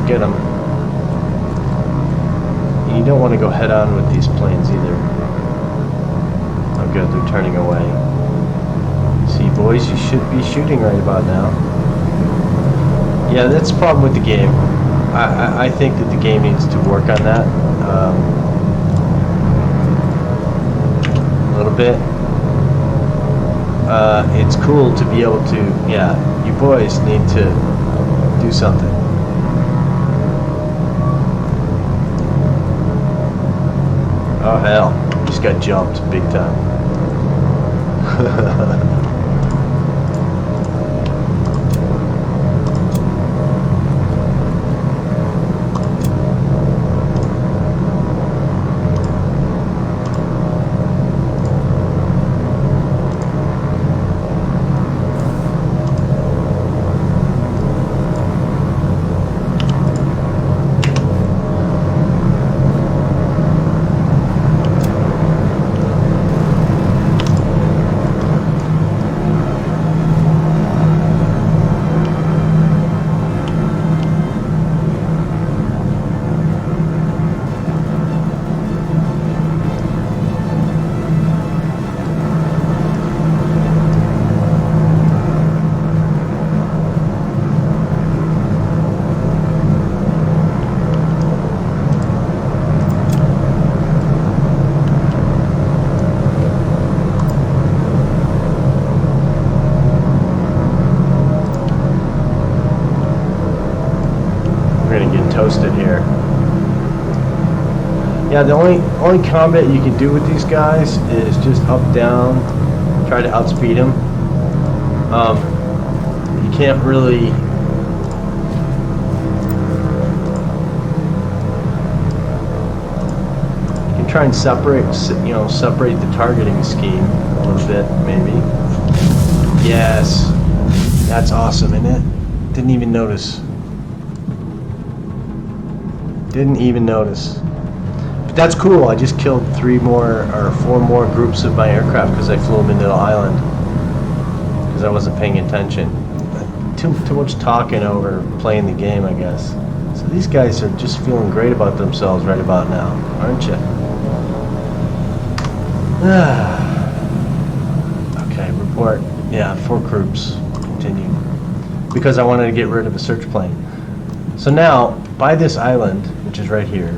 A: Get them. And you don't want to go head on with these planes either. Oh good, they're turning away. See boys, you should be shooting right about now. Yeah, that's the problem with the game. I think that the game needs to work on that a little bit. It's cool to be able to, yeah, you boys need to do something. Oh hell, just got jumped big time. Yeah, the only combat you can do with these guys is just up, down, try to outspeed him. You can't really. You can try and separate the targeting scheme a little bit, maybe. Yes, that's awesome, isn't it? Didn't even notice. Didn't even notice. But that's cool. I just killed 4 more groups of my aircraft because I flew them into the island because I wasn't paying attention. Too much talking over playing the game, I guess. So these guys are just feeling great about themselves right about now, aren't you? Okay, report. Yeah, 4 groups. Continue. Because I wanted to get rid of a search plane. So now, by this island, which is right here,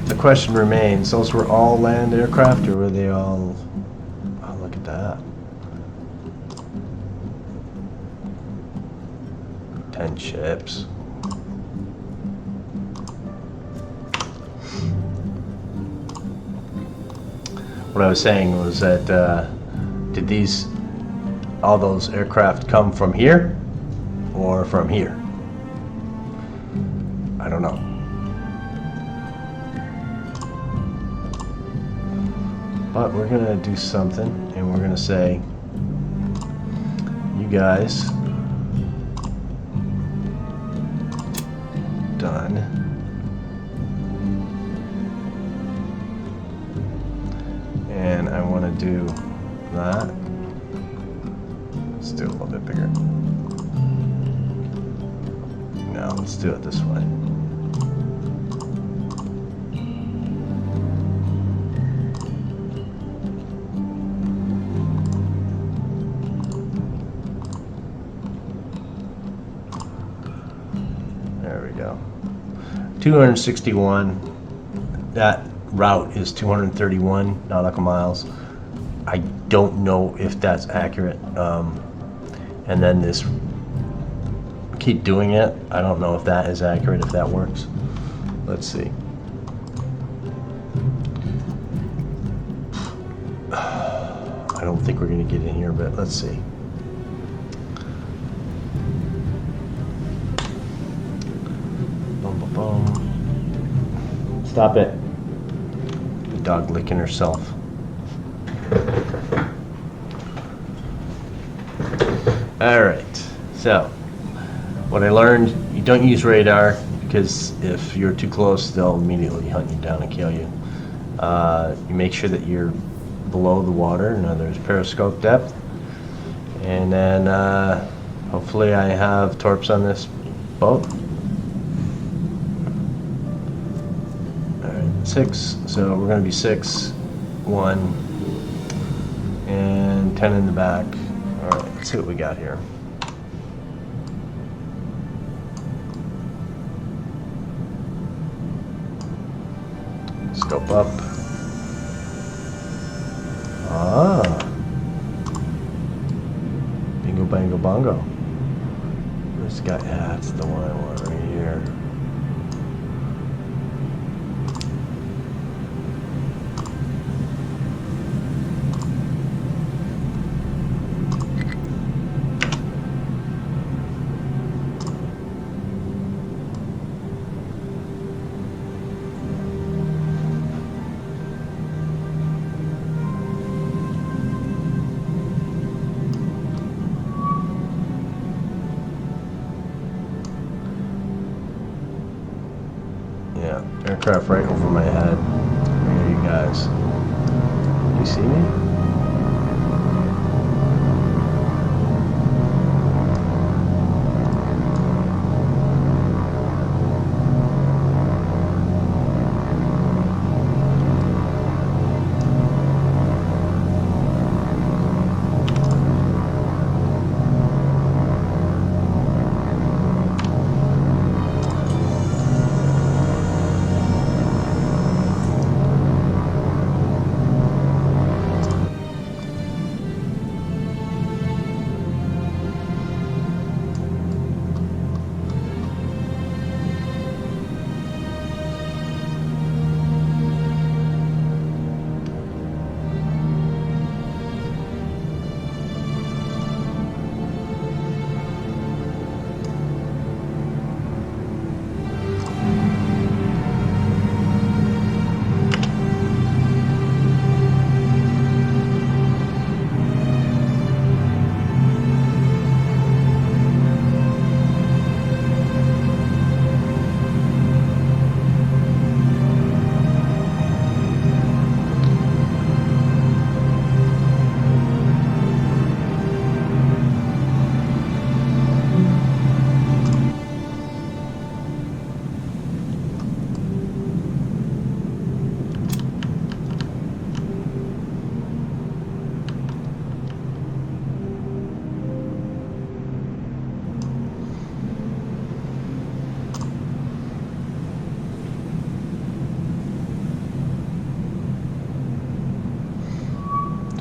A: the question remains, those were all land aircraft, or were they all... Oh, look at that. 10 ships. What I was saying was that, did all those aircraft come from here? Or from here? I don't know. But we're gonna do something, and we're gonna say, you guys, done. And I want to do that. Let's do it a little bit bigger. No, let's do it this way. There we go. 261. That route is 231 nautical miles. I don't know if that's accurate. And then this, keep doing it. I don't know if that is accurate, if that works. Let's see. I don't think we're going to get in here, but let's see. Boom, boom, boom. Stop it. The dog licking herself. Alright, so what I learned, you don't use radar because if you're too close, they'll immediately hunt you down and kill you. You make sure that you're below the water, in other words, periscope depth. And then hopefully I have torps on this boat. Alright, 6, so we're going to be 6, 1, and 10 in the back. Alright, let's see what we got here. Scope up. Ah. Bingo, bango, bongo. Where's the guy? Yeah, that's the one I want right here. Yeah, aircraft right over my head. Here, you guys. Do you see me?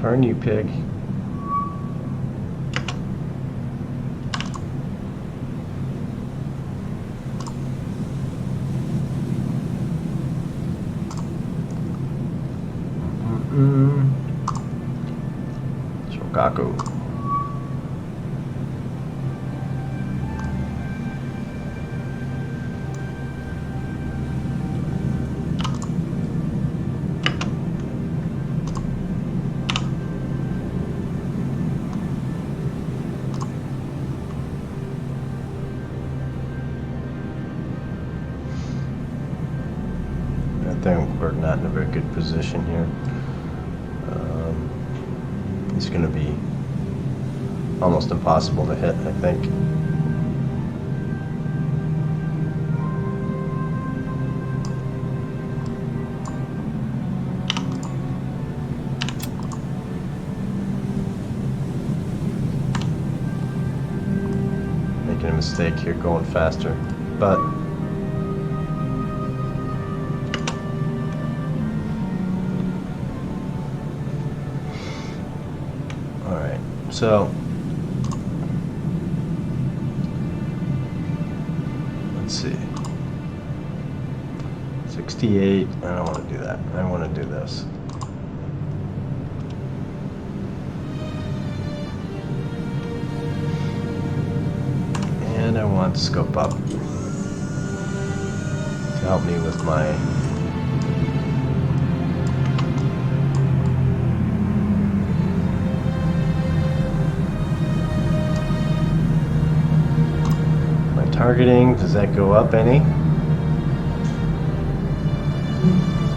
A: Turn, you pig. Shokaku. I think we're not in a very good position here. It's going to be almost impossible to hit, I think. Making a mistake here going faster, but so, let's see, 68, I don't want to do that, I want to do this. And I want scope up to help me with my targeting. Does that go up any?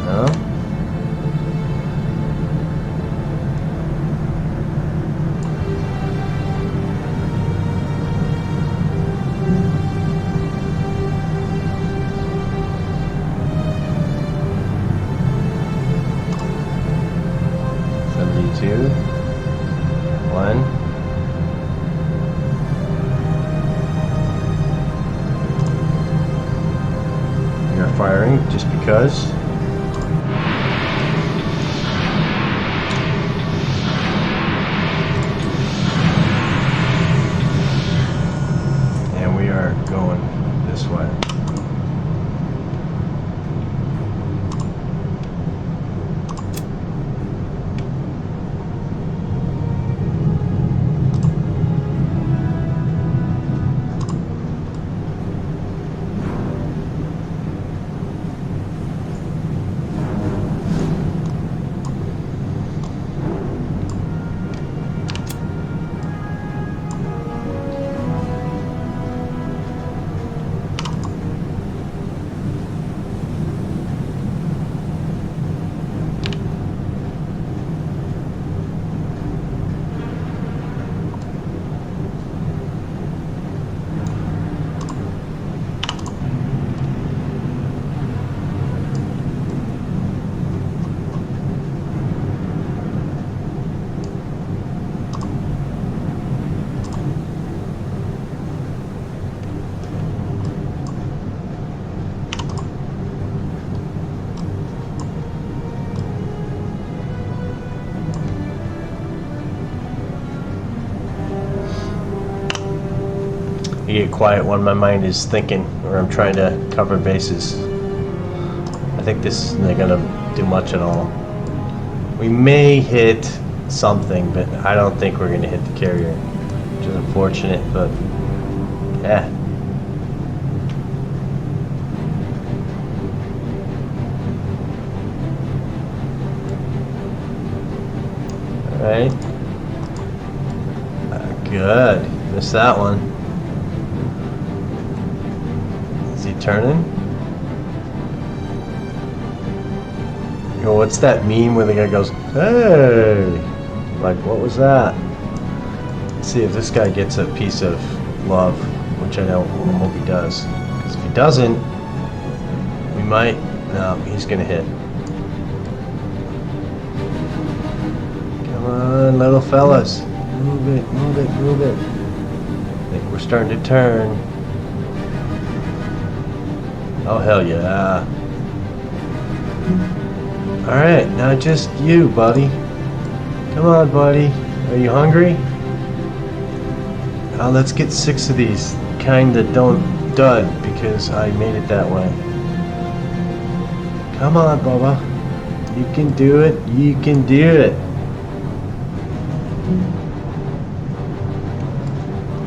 A: No? Two, one. You're firing just because. And we are going this way. I get quiet when my mind is thinking or I'm trying to cover bases. I think this isn't going to do much at all. We may hit something, but I don't think we're going to hit the carrier, which is unfortunate, but yeah. Alright. Good. Missed that one. Is he turning? Yo, what's that meme where the guy goes, hey? Like, what was that? Let's see if this guy gets a piece of love, which I don't hope he does. Because if he doesn't, we might. No, he's gonna hit. Come on, little fellas. Move it, move it, move it. I think we're starting to turn. Oh, hell yeah. Alright, now just you, buddy. Come on, buddy. Are you hungry? Let's get 6 of these. Kind that don't dud because I made it that way. Come on, Bubba. You can do it. You can do it.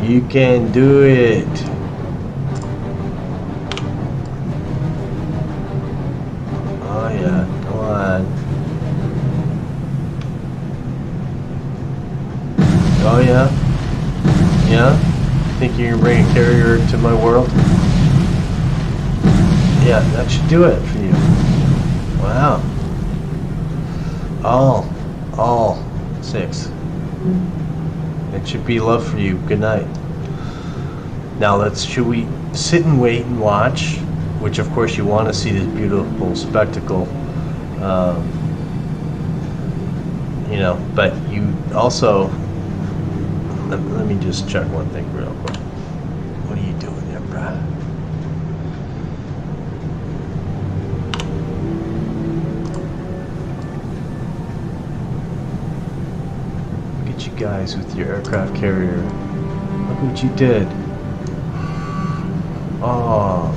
A: You can do it. Oh yeah, come on. Oh yeah. Yeah? Think you can bring a carrier to my world? Yeah, that should do it for you. Wow. All 6. It should be love for you. Good night. Now should we sit and wait and watch? Which of course you want to see this beautiful spectacle. You know, but you also, let me just check one thing real quick. What are you doing there, bruh? Look at you guys with your aircraft carrier. Look what you did. Oh.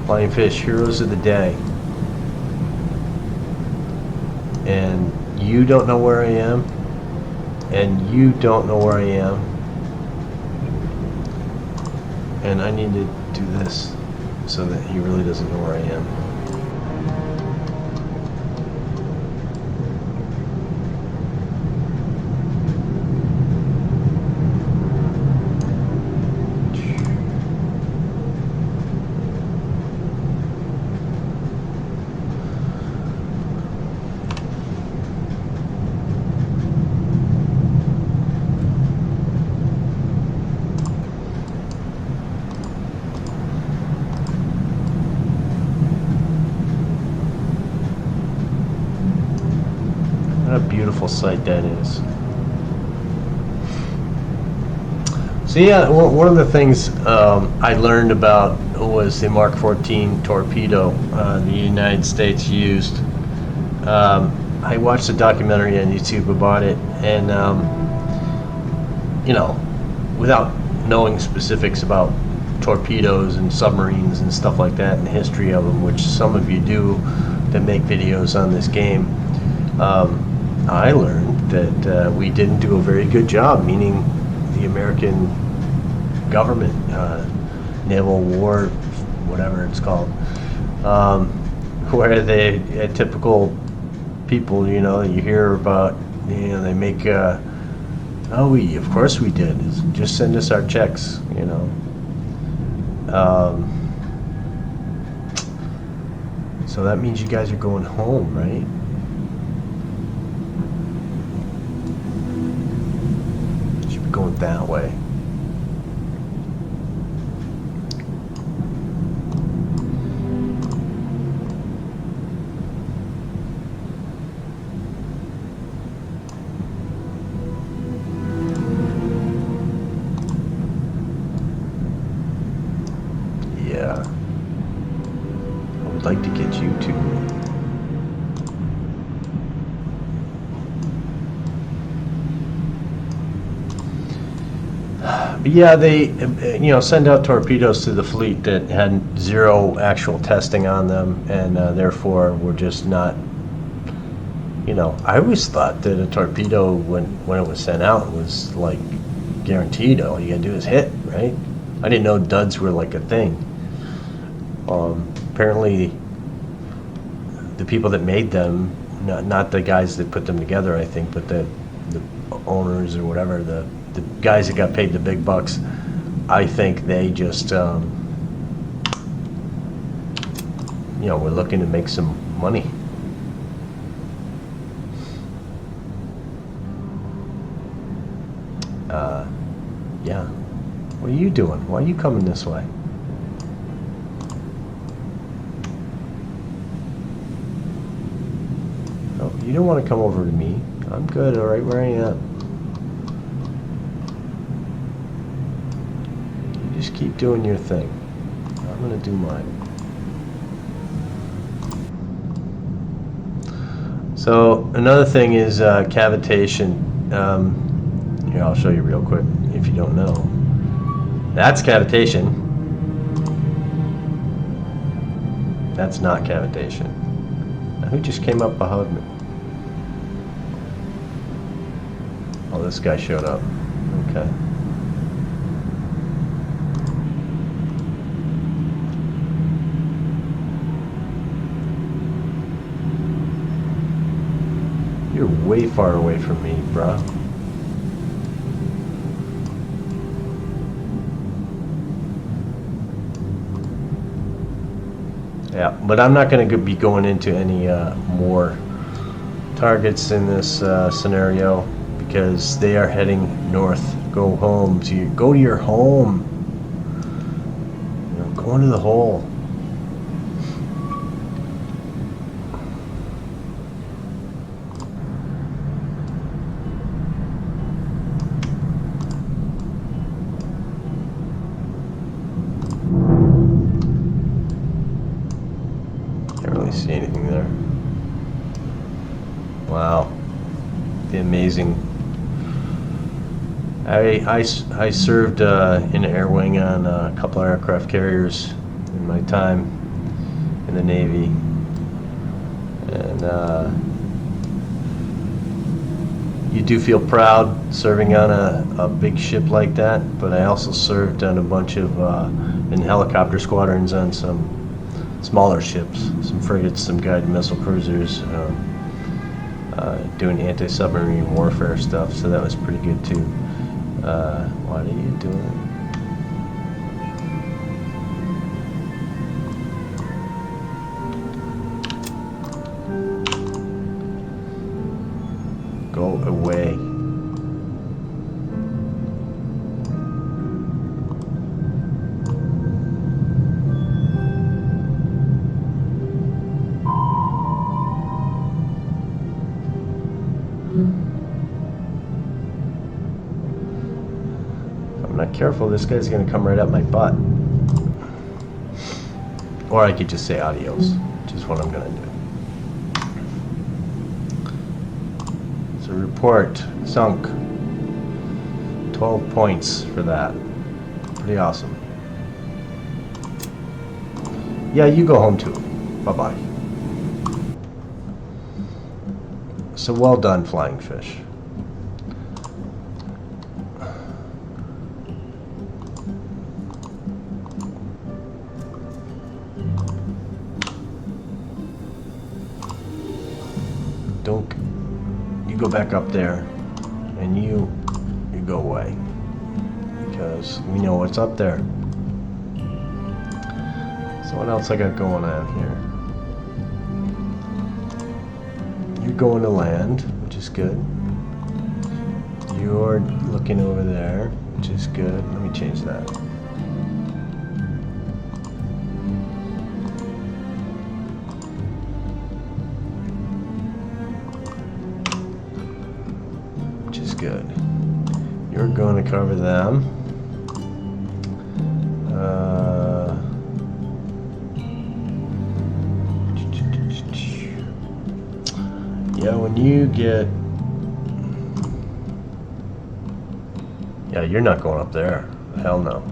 A: Flying Fish, heroes of the day. And you don't know where I am, and you don't know where I am, and I need to do this so that he really doesn't know where I am. What a beautiful sight that is. So yeah, one of the things I learned about was the Mark 14 torpedo the United States used. I watched a documentary on YouTube about it, and you know, without knowing specifics about torpedoes and submarines and stuff like that and the history of them, which some of you do that make videos on this game, I learned that we didn't do a very good job, meaning the American government, naval war, whatever it's called, where they, typical people, you know, you hear about, you know, they make, oh, of course we did, just send us our checks, you know. So that means you guys are going home, right? Going that way. Yeah. I would like to get you to. Yeah, they, you know, send out torpedoes to the fleet that had 0 actual testing on them, and therefore were just not, you know, I always thought that a torpedo, when it was sent out, was like guaranteed. All you gotta do is hit, right? I didn't know duds were like a thing. Apparently, the people that made them, not the guys that put them together, I think, but the owners or whatever, the guys that got paid the big bucks, I think they just, you know, were looking to make some money. Yeah. What are you doing? Why are you coming this way? Oh, you don't want to come over to me. I'm good, all right where I am. You just keep doing your thing. I'm gonna do mine. So another thing is cavitation. Here, I'll show you real quick if you don't know. That's cavitation. That's not cavitation. Now, who just came up behind me? Oh, this guy showed up. Okay. You're way far away from me, bruh. Yeah, but I'm not going to be going into any more targets in this scenario because they are heading north. Go home. Go to your home. You know, go into the hole. See anything there? Wow, the amazing. I served in an air wing on a couple of aircraft carriers in my time in the Navy, and you do feel proud serving on a big ship like that. But I also served on a bunch of in helicopter squadrons on some smaller ships, some frigates, some guided missile cruisers, doing anti-submarine warfare stuff, so that was pretty good too. What are you doing? Go away. If I'm not careful, this guy's gonna come right up my butt. Or I could just say adios, which is what I'm gonna do. So report sunk. 12 points for that. Pretty awesome. Yeah, you go home too. Bye-bye. So well done, flying fish. Don't you go back up there, and you go away, because we know what's up there. So what else I got going on here? You're going to land, which is good. You're looking over there, which is good. Let me change that. Which is good. You're going to cover them. Yeah, when you get... Yeah, you're not going up there. Hell no.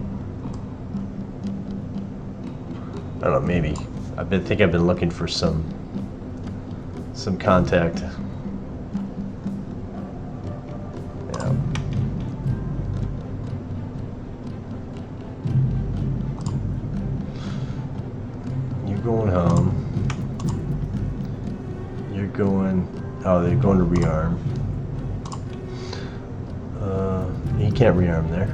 A: I don't know, maybe. I think I've been looking for some contact. Yeah. You're going home. You're going... Oh, they're going to rearm. You can't rearm there.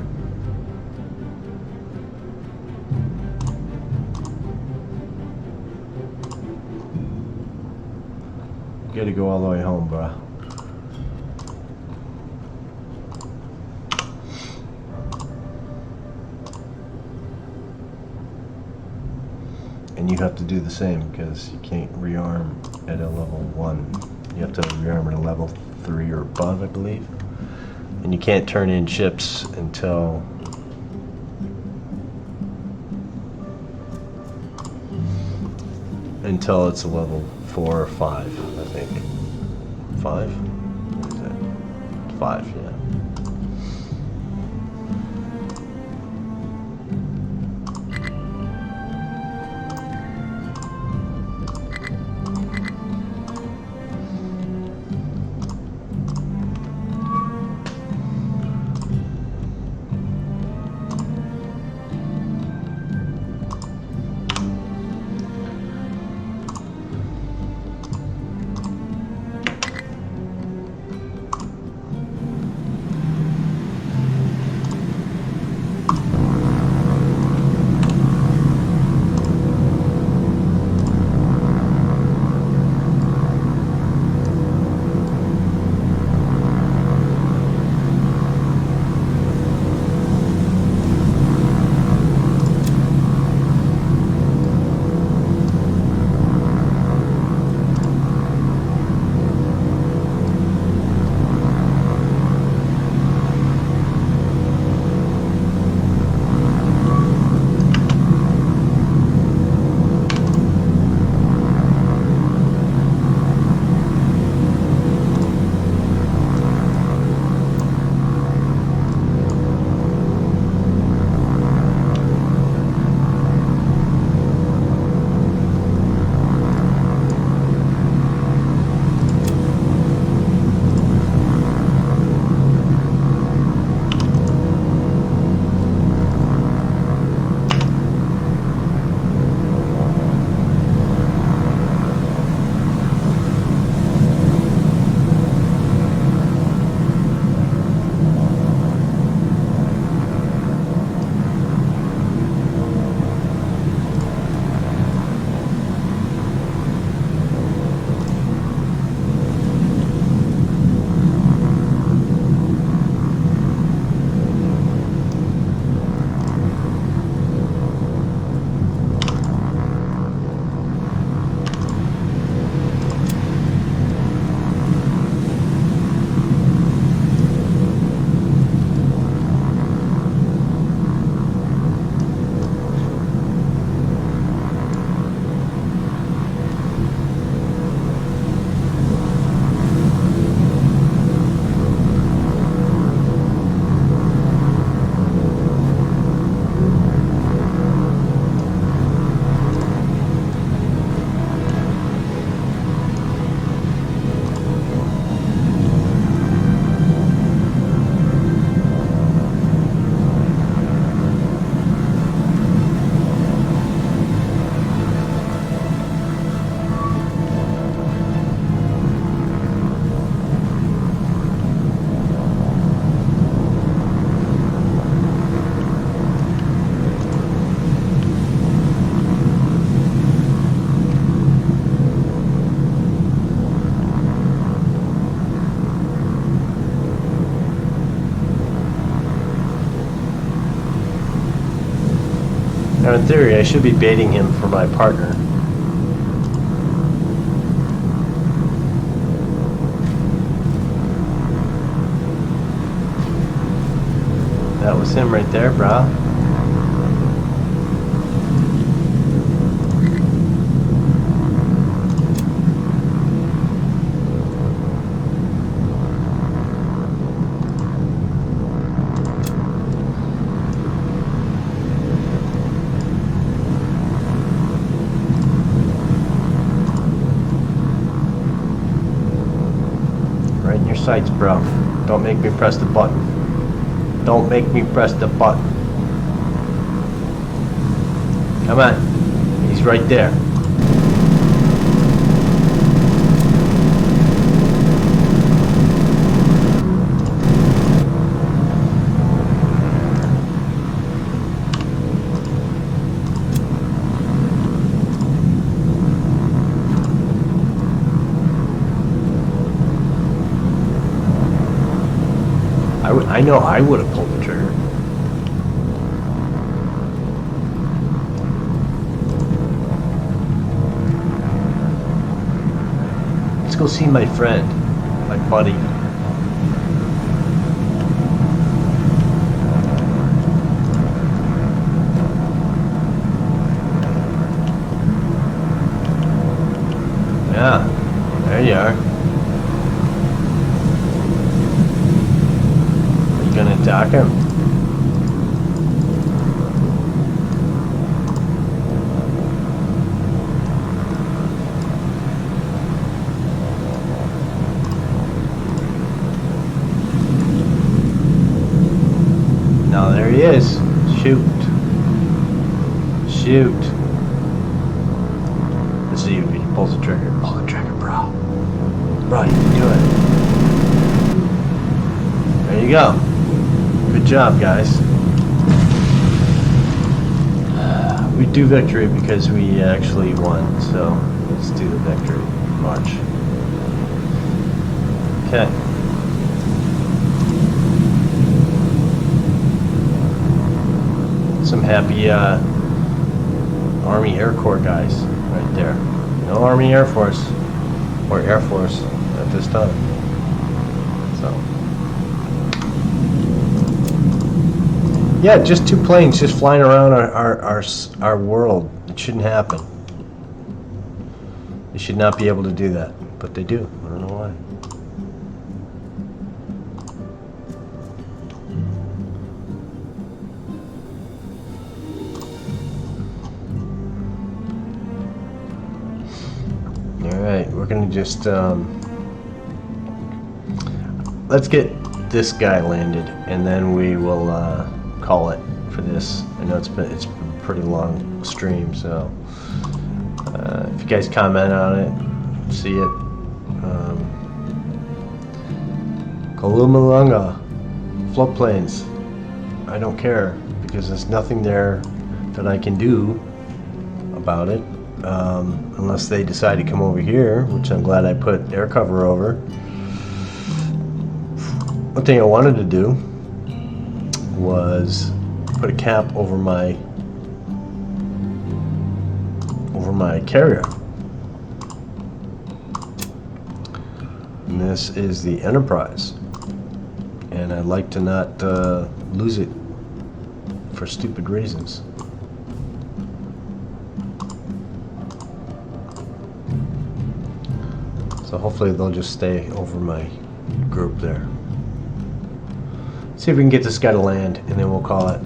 A: You gotta go all the way home, bruh. And you have to do the same, because you can't rearm at a level 1. You have to rearm at a level 3 or above, I believe. And you can't turn in ships until it's a level 4 or 5, I think. 5? What is that? 5, yeah. Now in theory, I should be baiting him for my partner. That was him right there, brah. Right in your sights, bro. Don't make me press the button. Don't make me press the button. Come on. He's right there. I know I would have pulled the trigger. Let's go see my friend, my buddy. Yeah, there you are. Shock him. Now there he is. Shoot. Shoot. Let's see if he pulls the trigger. Pull the trigger, bro. Bro, you can do it. There you go. Good job, guys. We do victory because we actually won, so let's do the victory march. Okay. Some happy Army Air Corps guys right there. No Army Air Force or Air Force at this time. So yeah, just 2 planes just flying around our world. It shouldn't happen. They should not be able to do that, but they do. I don't know why. Alright, we're gonna just let's get this guy landed, and then we will call it for this. I know it's been a pretty long stream, so if you guys comment on it, see it. Kalumalunga, float planes. I don't care because there's nothing there that I can do about it. Unless they decide to come over here, which I'm glad I put air cover over. One thing I wanted to do was put a cap over my carrier. And this is the Enterprise, and I'd like to not lose it for stupid reasons. So hopefully they'll just stay over my group there. See if we can get this guy to land, and then we'll call it.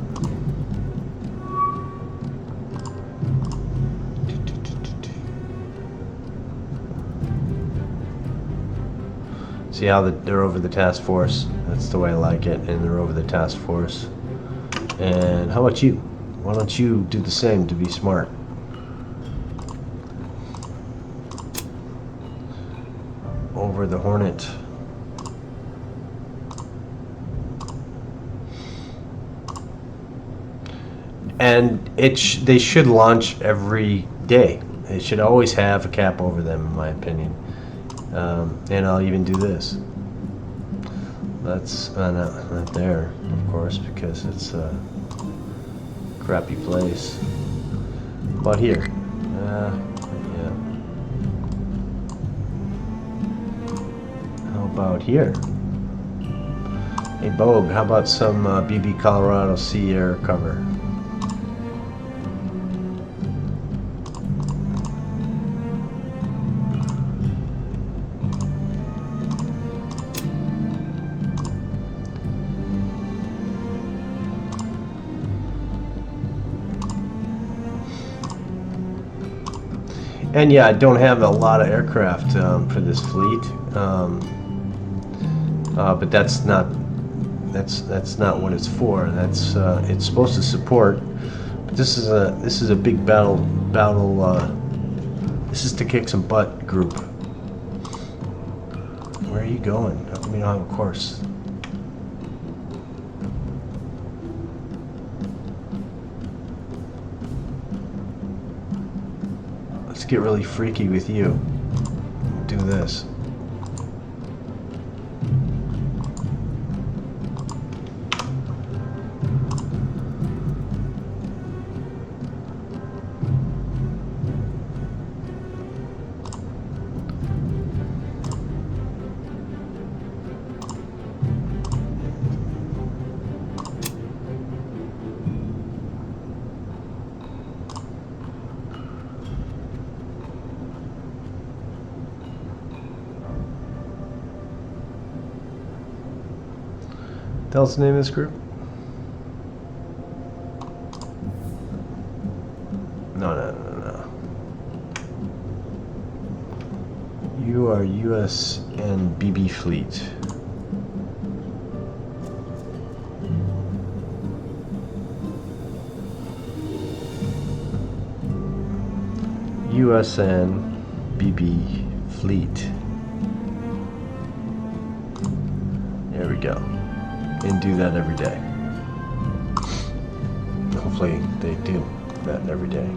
A: See how they're over the task force? That's the way I like it, and they're over the task force. And how about you? Why don't you do the same to be smart? Over the Hornet. And they should launch every day. They should always have a cap over them, in my opinion. And I'll even do this. That's not there, of course, because it's a crappy place. But here, yeah. How about here? Hey, Bogue, how about some BB Colorado Sea air cover? And yeah, I don't have a lot of aircraft for this fleet, but that's not what it's for. That's it's supposed to support. But this is a big battle. This is to kick some butt group. Where are you going? How come you don't have a course? Let's get really freaky with you. Do this. Tell us the name of this group. US and BB fleet. USN BB fleet. There we go. And do that every day. Hopefully they do that every day.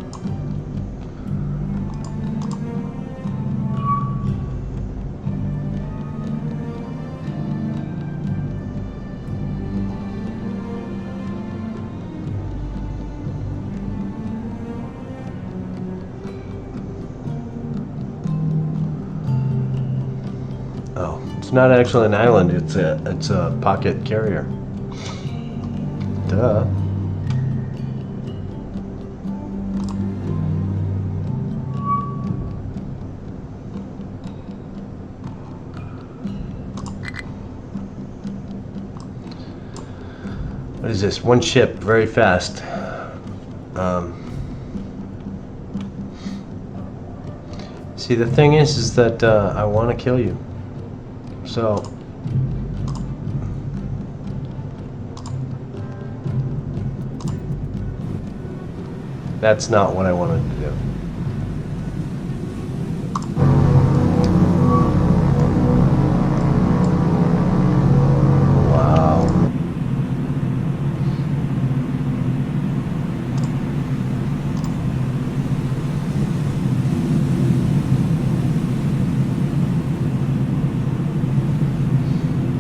A: Oh, it's not actually an island, it's a pocket carrier. Duh. What is this? One ship, very fast. See, the thing is that I want to kill you. So that's not what I wanted to do. Wow.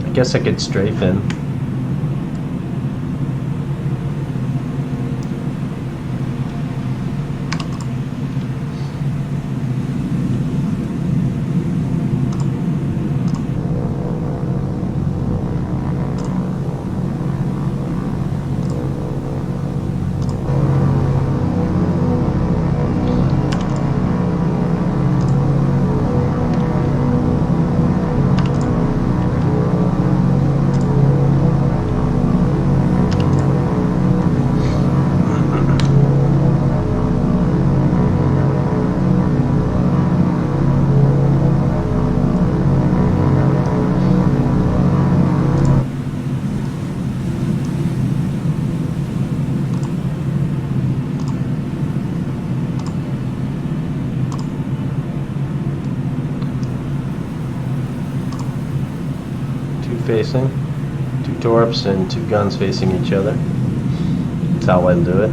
A: I guess I could strafe in. Facing, two torps and two guns facing each other. That's how I'll do it.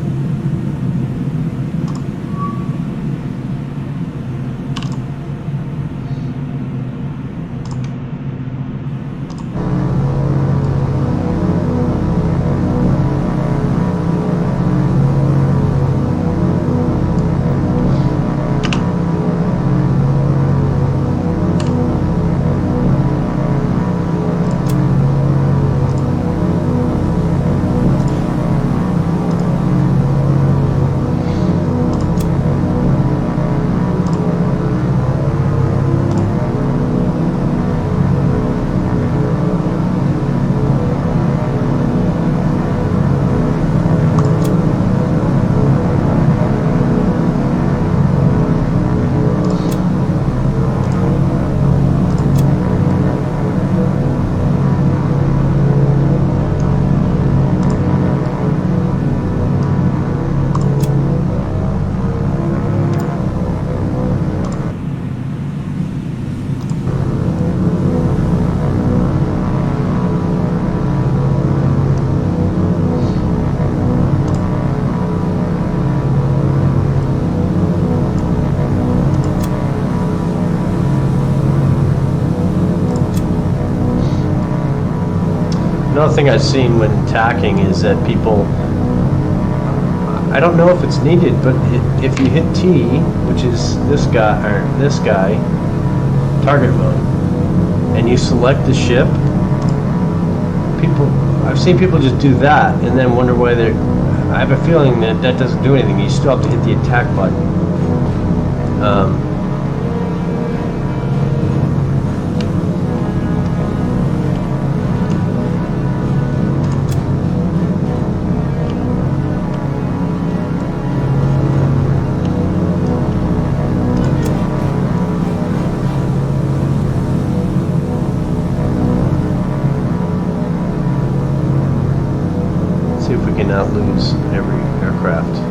A: Another thing I've seen when attacking is that people, I don't know if it's needed, but if you hit T, which is this guy, target mode, and you select the ship, I've seen people just do that and then wonder why they're, I have a feeling that that doesn't do anything. You still have to hit the attack button. we cannot lose every aircraft.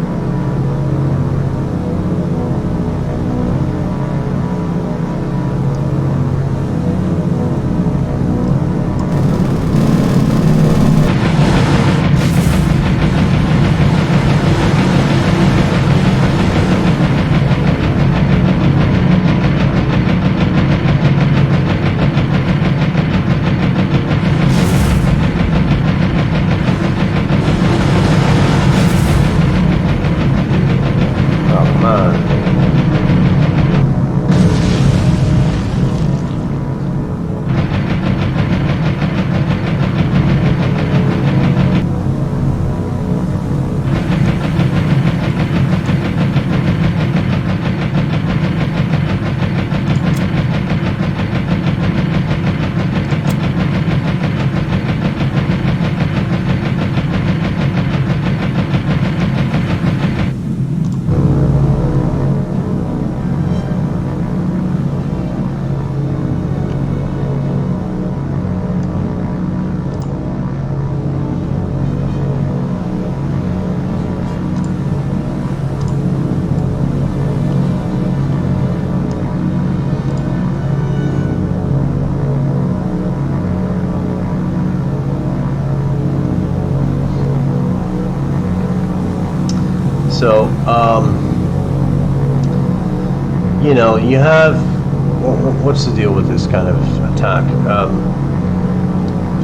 A: So, you know, you have, what's the deal with this kind of attack?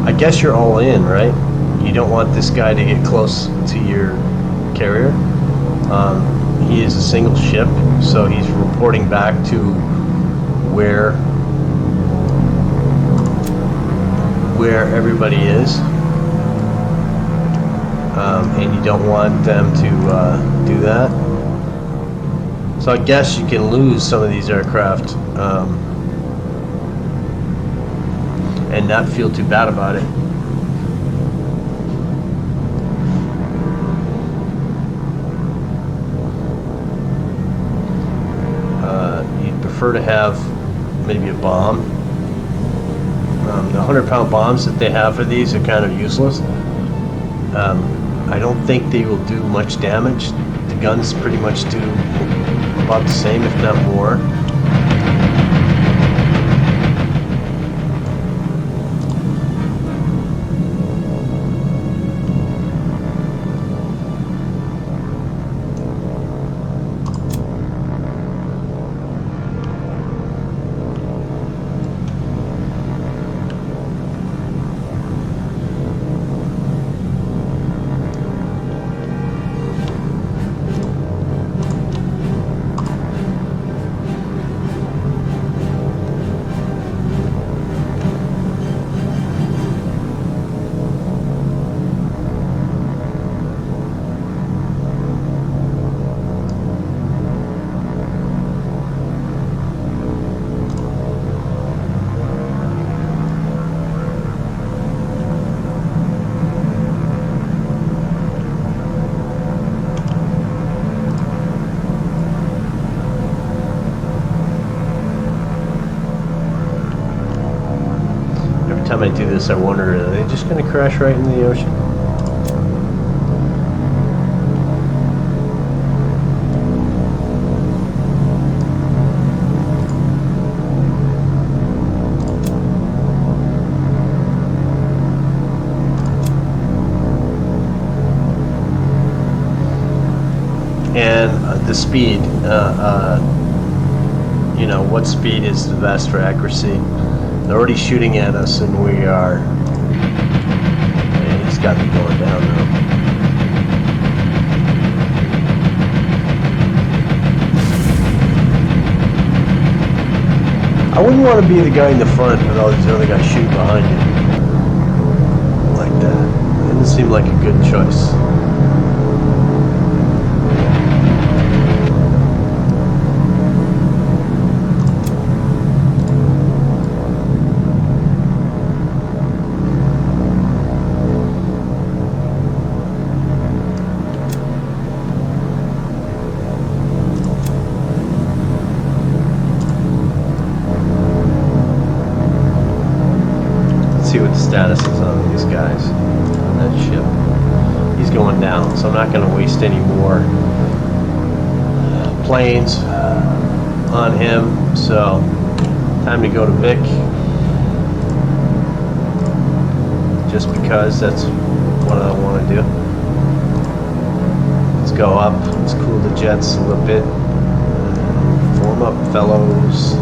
A: I guess you're all in, right? You don't want this guy to get close to your carrier. He is a single ship, so he's reporting back to where everybody is. And you don't want them to do that. So I guess you can lose some of these aircraft and not feel too bad about it. You'd prefer to have maybe a bomb. The 100-pound bombs that they have for these are kind of useless. I don't think they will do much damage. The guns pretty much do about the same, if not more. Every time I do this, I wonder, are they just going to crash right into the ocean? And the speed, you know, what speed is the best for accuracy? They're already shooting at us, and we are. Man, he's got me going down now. I wouldn't want to be the guy in the front with all these other guys shooting behind you like that. It doesn't seem like a good choice. See what the status is on these guys on that ship. He's he's going down, so I'm not going to waste any more planes on him. So time to go to Vic, just because that's what I want to do. Let's go up, let's cool the jets a little bit. Form up, fellows.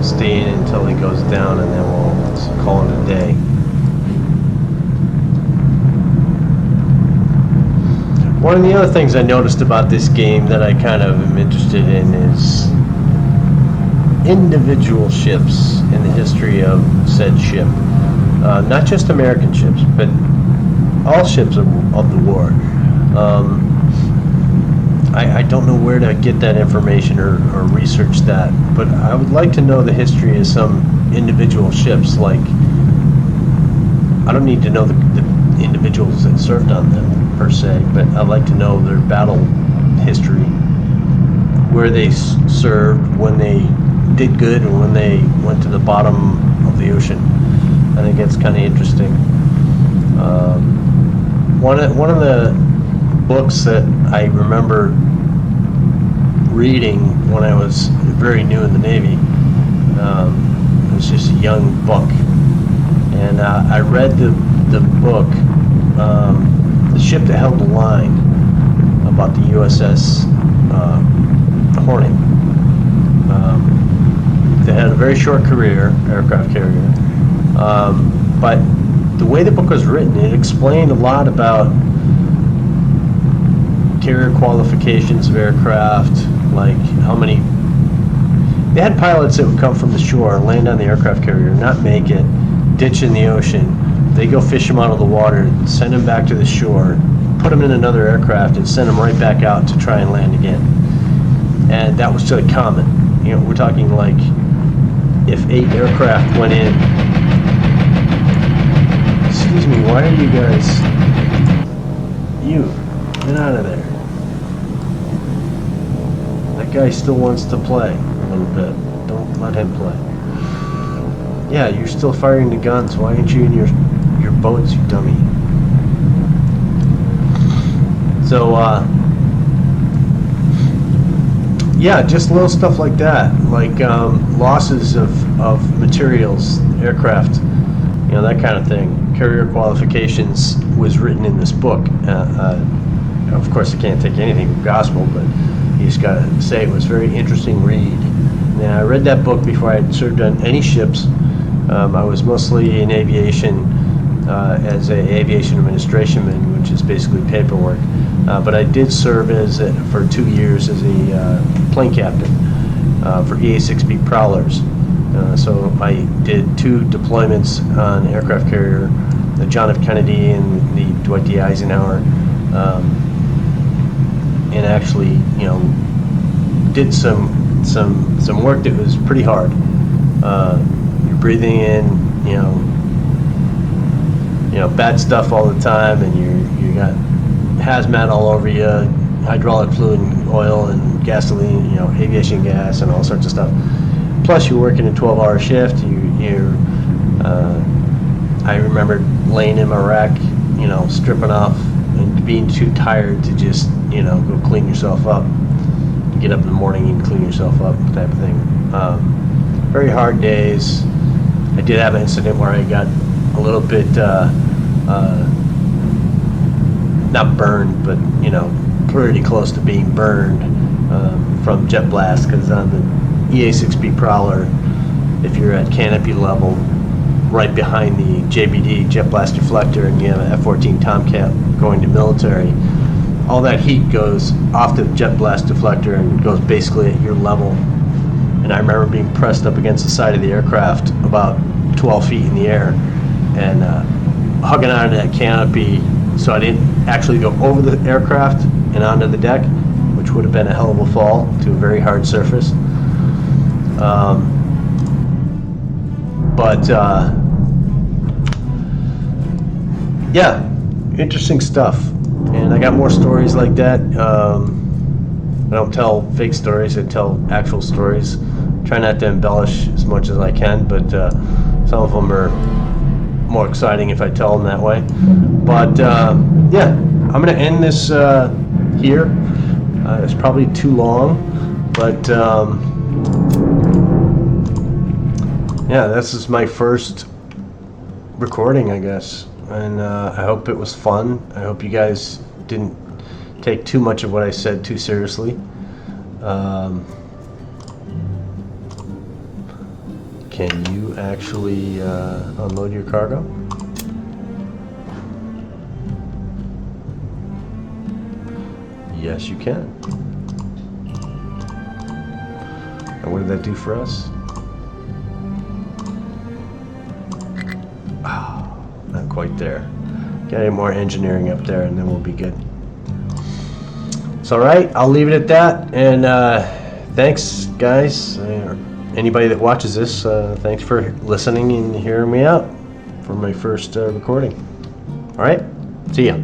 A: Stay in until he goes down, and then we'll call it a day. One of the other things I noticed about this game that I kind of am interested in is individual ships in the history of said ship. Not just American ships, but all ships of the war. I don't know where to get that information or research that, but I would like to know the history of some individual ships. Like, I don't need to know the individuals that served on them per se, but I'd like to know their battle history, where they served, when they did good, and when they went to the bottom of the ocean. I think that's kind of interesting. One of the books that I remember reading when I was very new in the Navy, it was just a young book, and I read the book, The Ship That Held the Line, about the USS Hornet. They had a very short career, aircraft carrier, but the way the book was written, it explained a lot about carrier qualifications of aircraft, like how many. They had pilots that would come from the shore, land on the aircraft carrier, not make it, ditch in the ocean. They go fish them out of the water, send them back to the shore, put them in another aircraft, and send them right back out to try and land again. And that was really common. You know, we're talking like if 8 aircraft went in. Excuse me, why are you guys? You, get out of there. That guy still wants to play a little bit. Don't let him play. Yeah, you're still firing the guns. Why aren't you in your boats, you dummy? So, yeah, just little stuff like that, like losses of materials, aircraft, you know, that kind of thing. Carrier qualifications was written in this book. Of course, I can't take anything from gospel, but you just got to say it was a very interesting read. Now, I read that book before I had served on any ships. I was mostly in aviation as an aviation administrationman, which is basically paperwork. But I did serve for 2 years as a plane captain for EA-6B Prowlers. So I did 2 deployments on aircraft carrier, the John F. Kennedy and the Dwight D. Eisenhower, and actually, you know, did some work that was pretty hard. You're breathing in, you know, bad stuff all the time, and you got hazmat all over you, hydraulic fluid and oil and gasoline, you know, aviation gas and all sorts of stuff. Plus, you're working a 12-hour shift. I remember laying in my rack, you know, stripping off and being too tired to just, you know, go clean yourself up. You get up in the morning and clean yourself up, type of thing. Very hard days. I did have an incident where I got a little bit, not burned, but, you know, pretty close to being burned from jet blast, because on the EA-6B Prowler, if you're at canopy level, right behind the JBD, jet blast deflector, and you have an F-14 Tomcat going to military, all that heat goes off the jet blast deflector and goes basically at your level. And I remember being pressed up against the side of the aircraft about 12 feet in the air and hugging onto that canopy, so I didn't actually go over the aircraft and onto the deck, which would have been a hell of a fall to a very hard surface. Yeah, interesting stuff. And I got more stories like that. I don't tell fake stories, I tell actual stories. Try not to embellish as much as I can, but some of them are more exciting if I tell them that way. But yeah, I'm gonna end this here. It's probably too long, but yeah, this is my first recording, I guess, and I hope it was fun. I hope you guys didn't take too much of what I said too seriously. Can you actually unload your cargo? Yes, you can. And what did that do for us? Oh, not quite there. Get any more engineering up there and then we'll be good. It's all right. I'll leave it at that. And thanks, guys. Anybody that watches this, thanks for listening and hearing me out for my first recording. All right. See ya.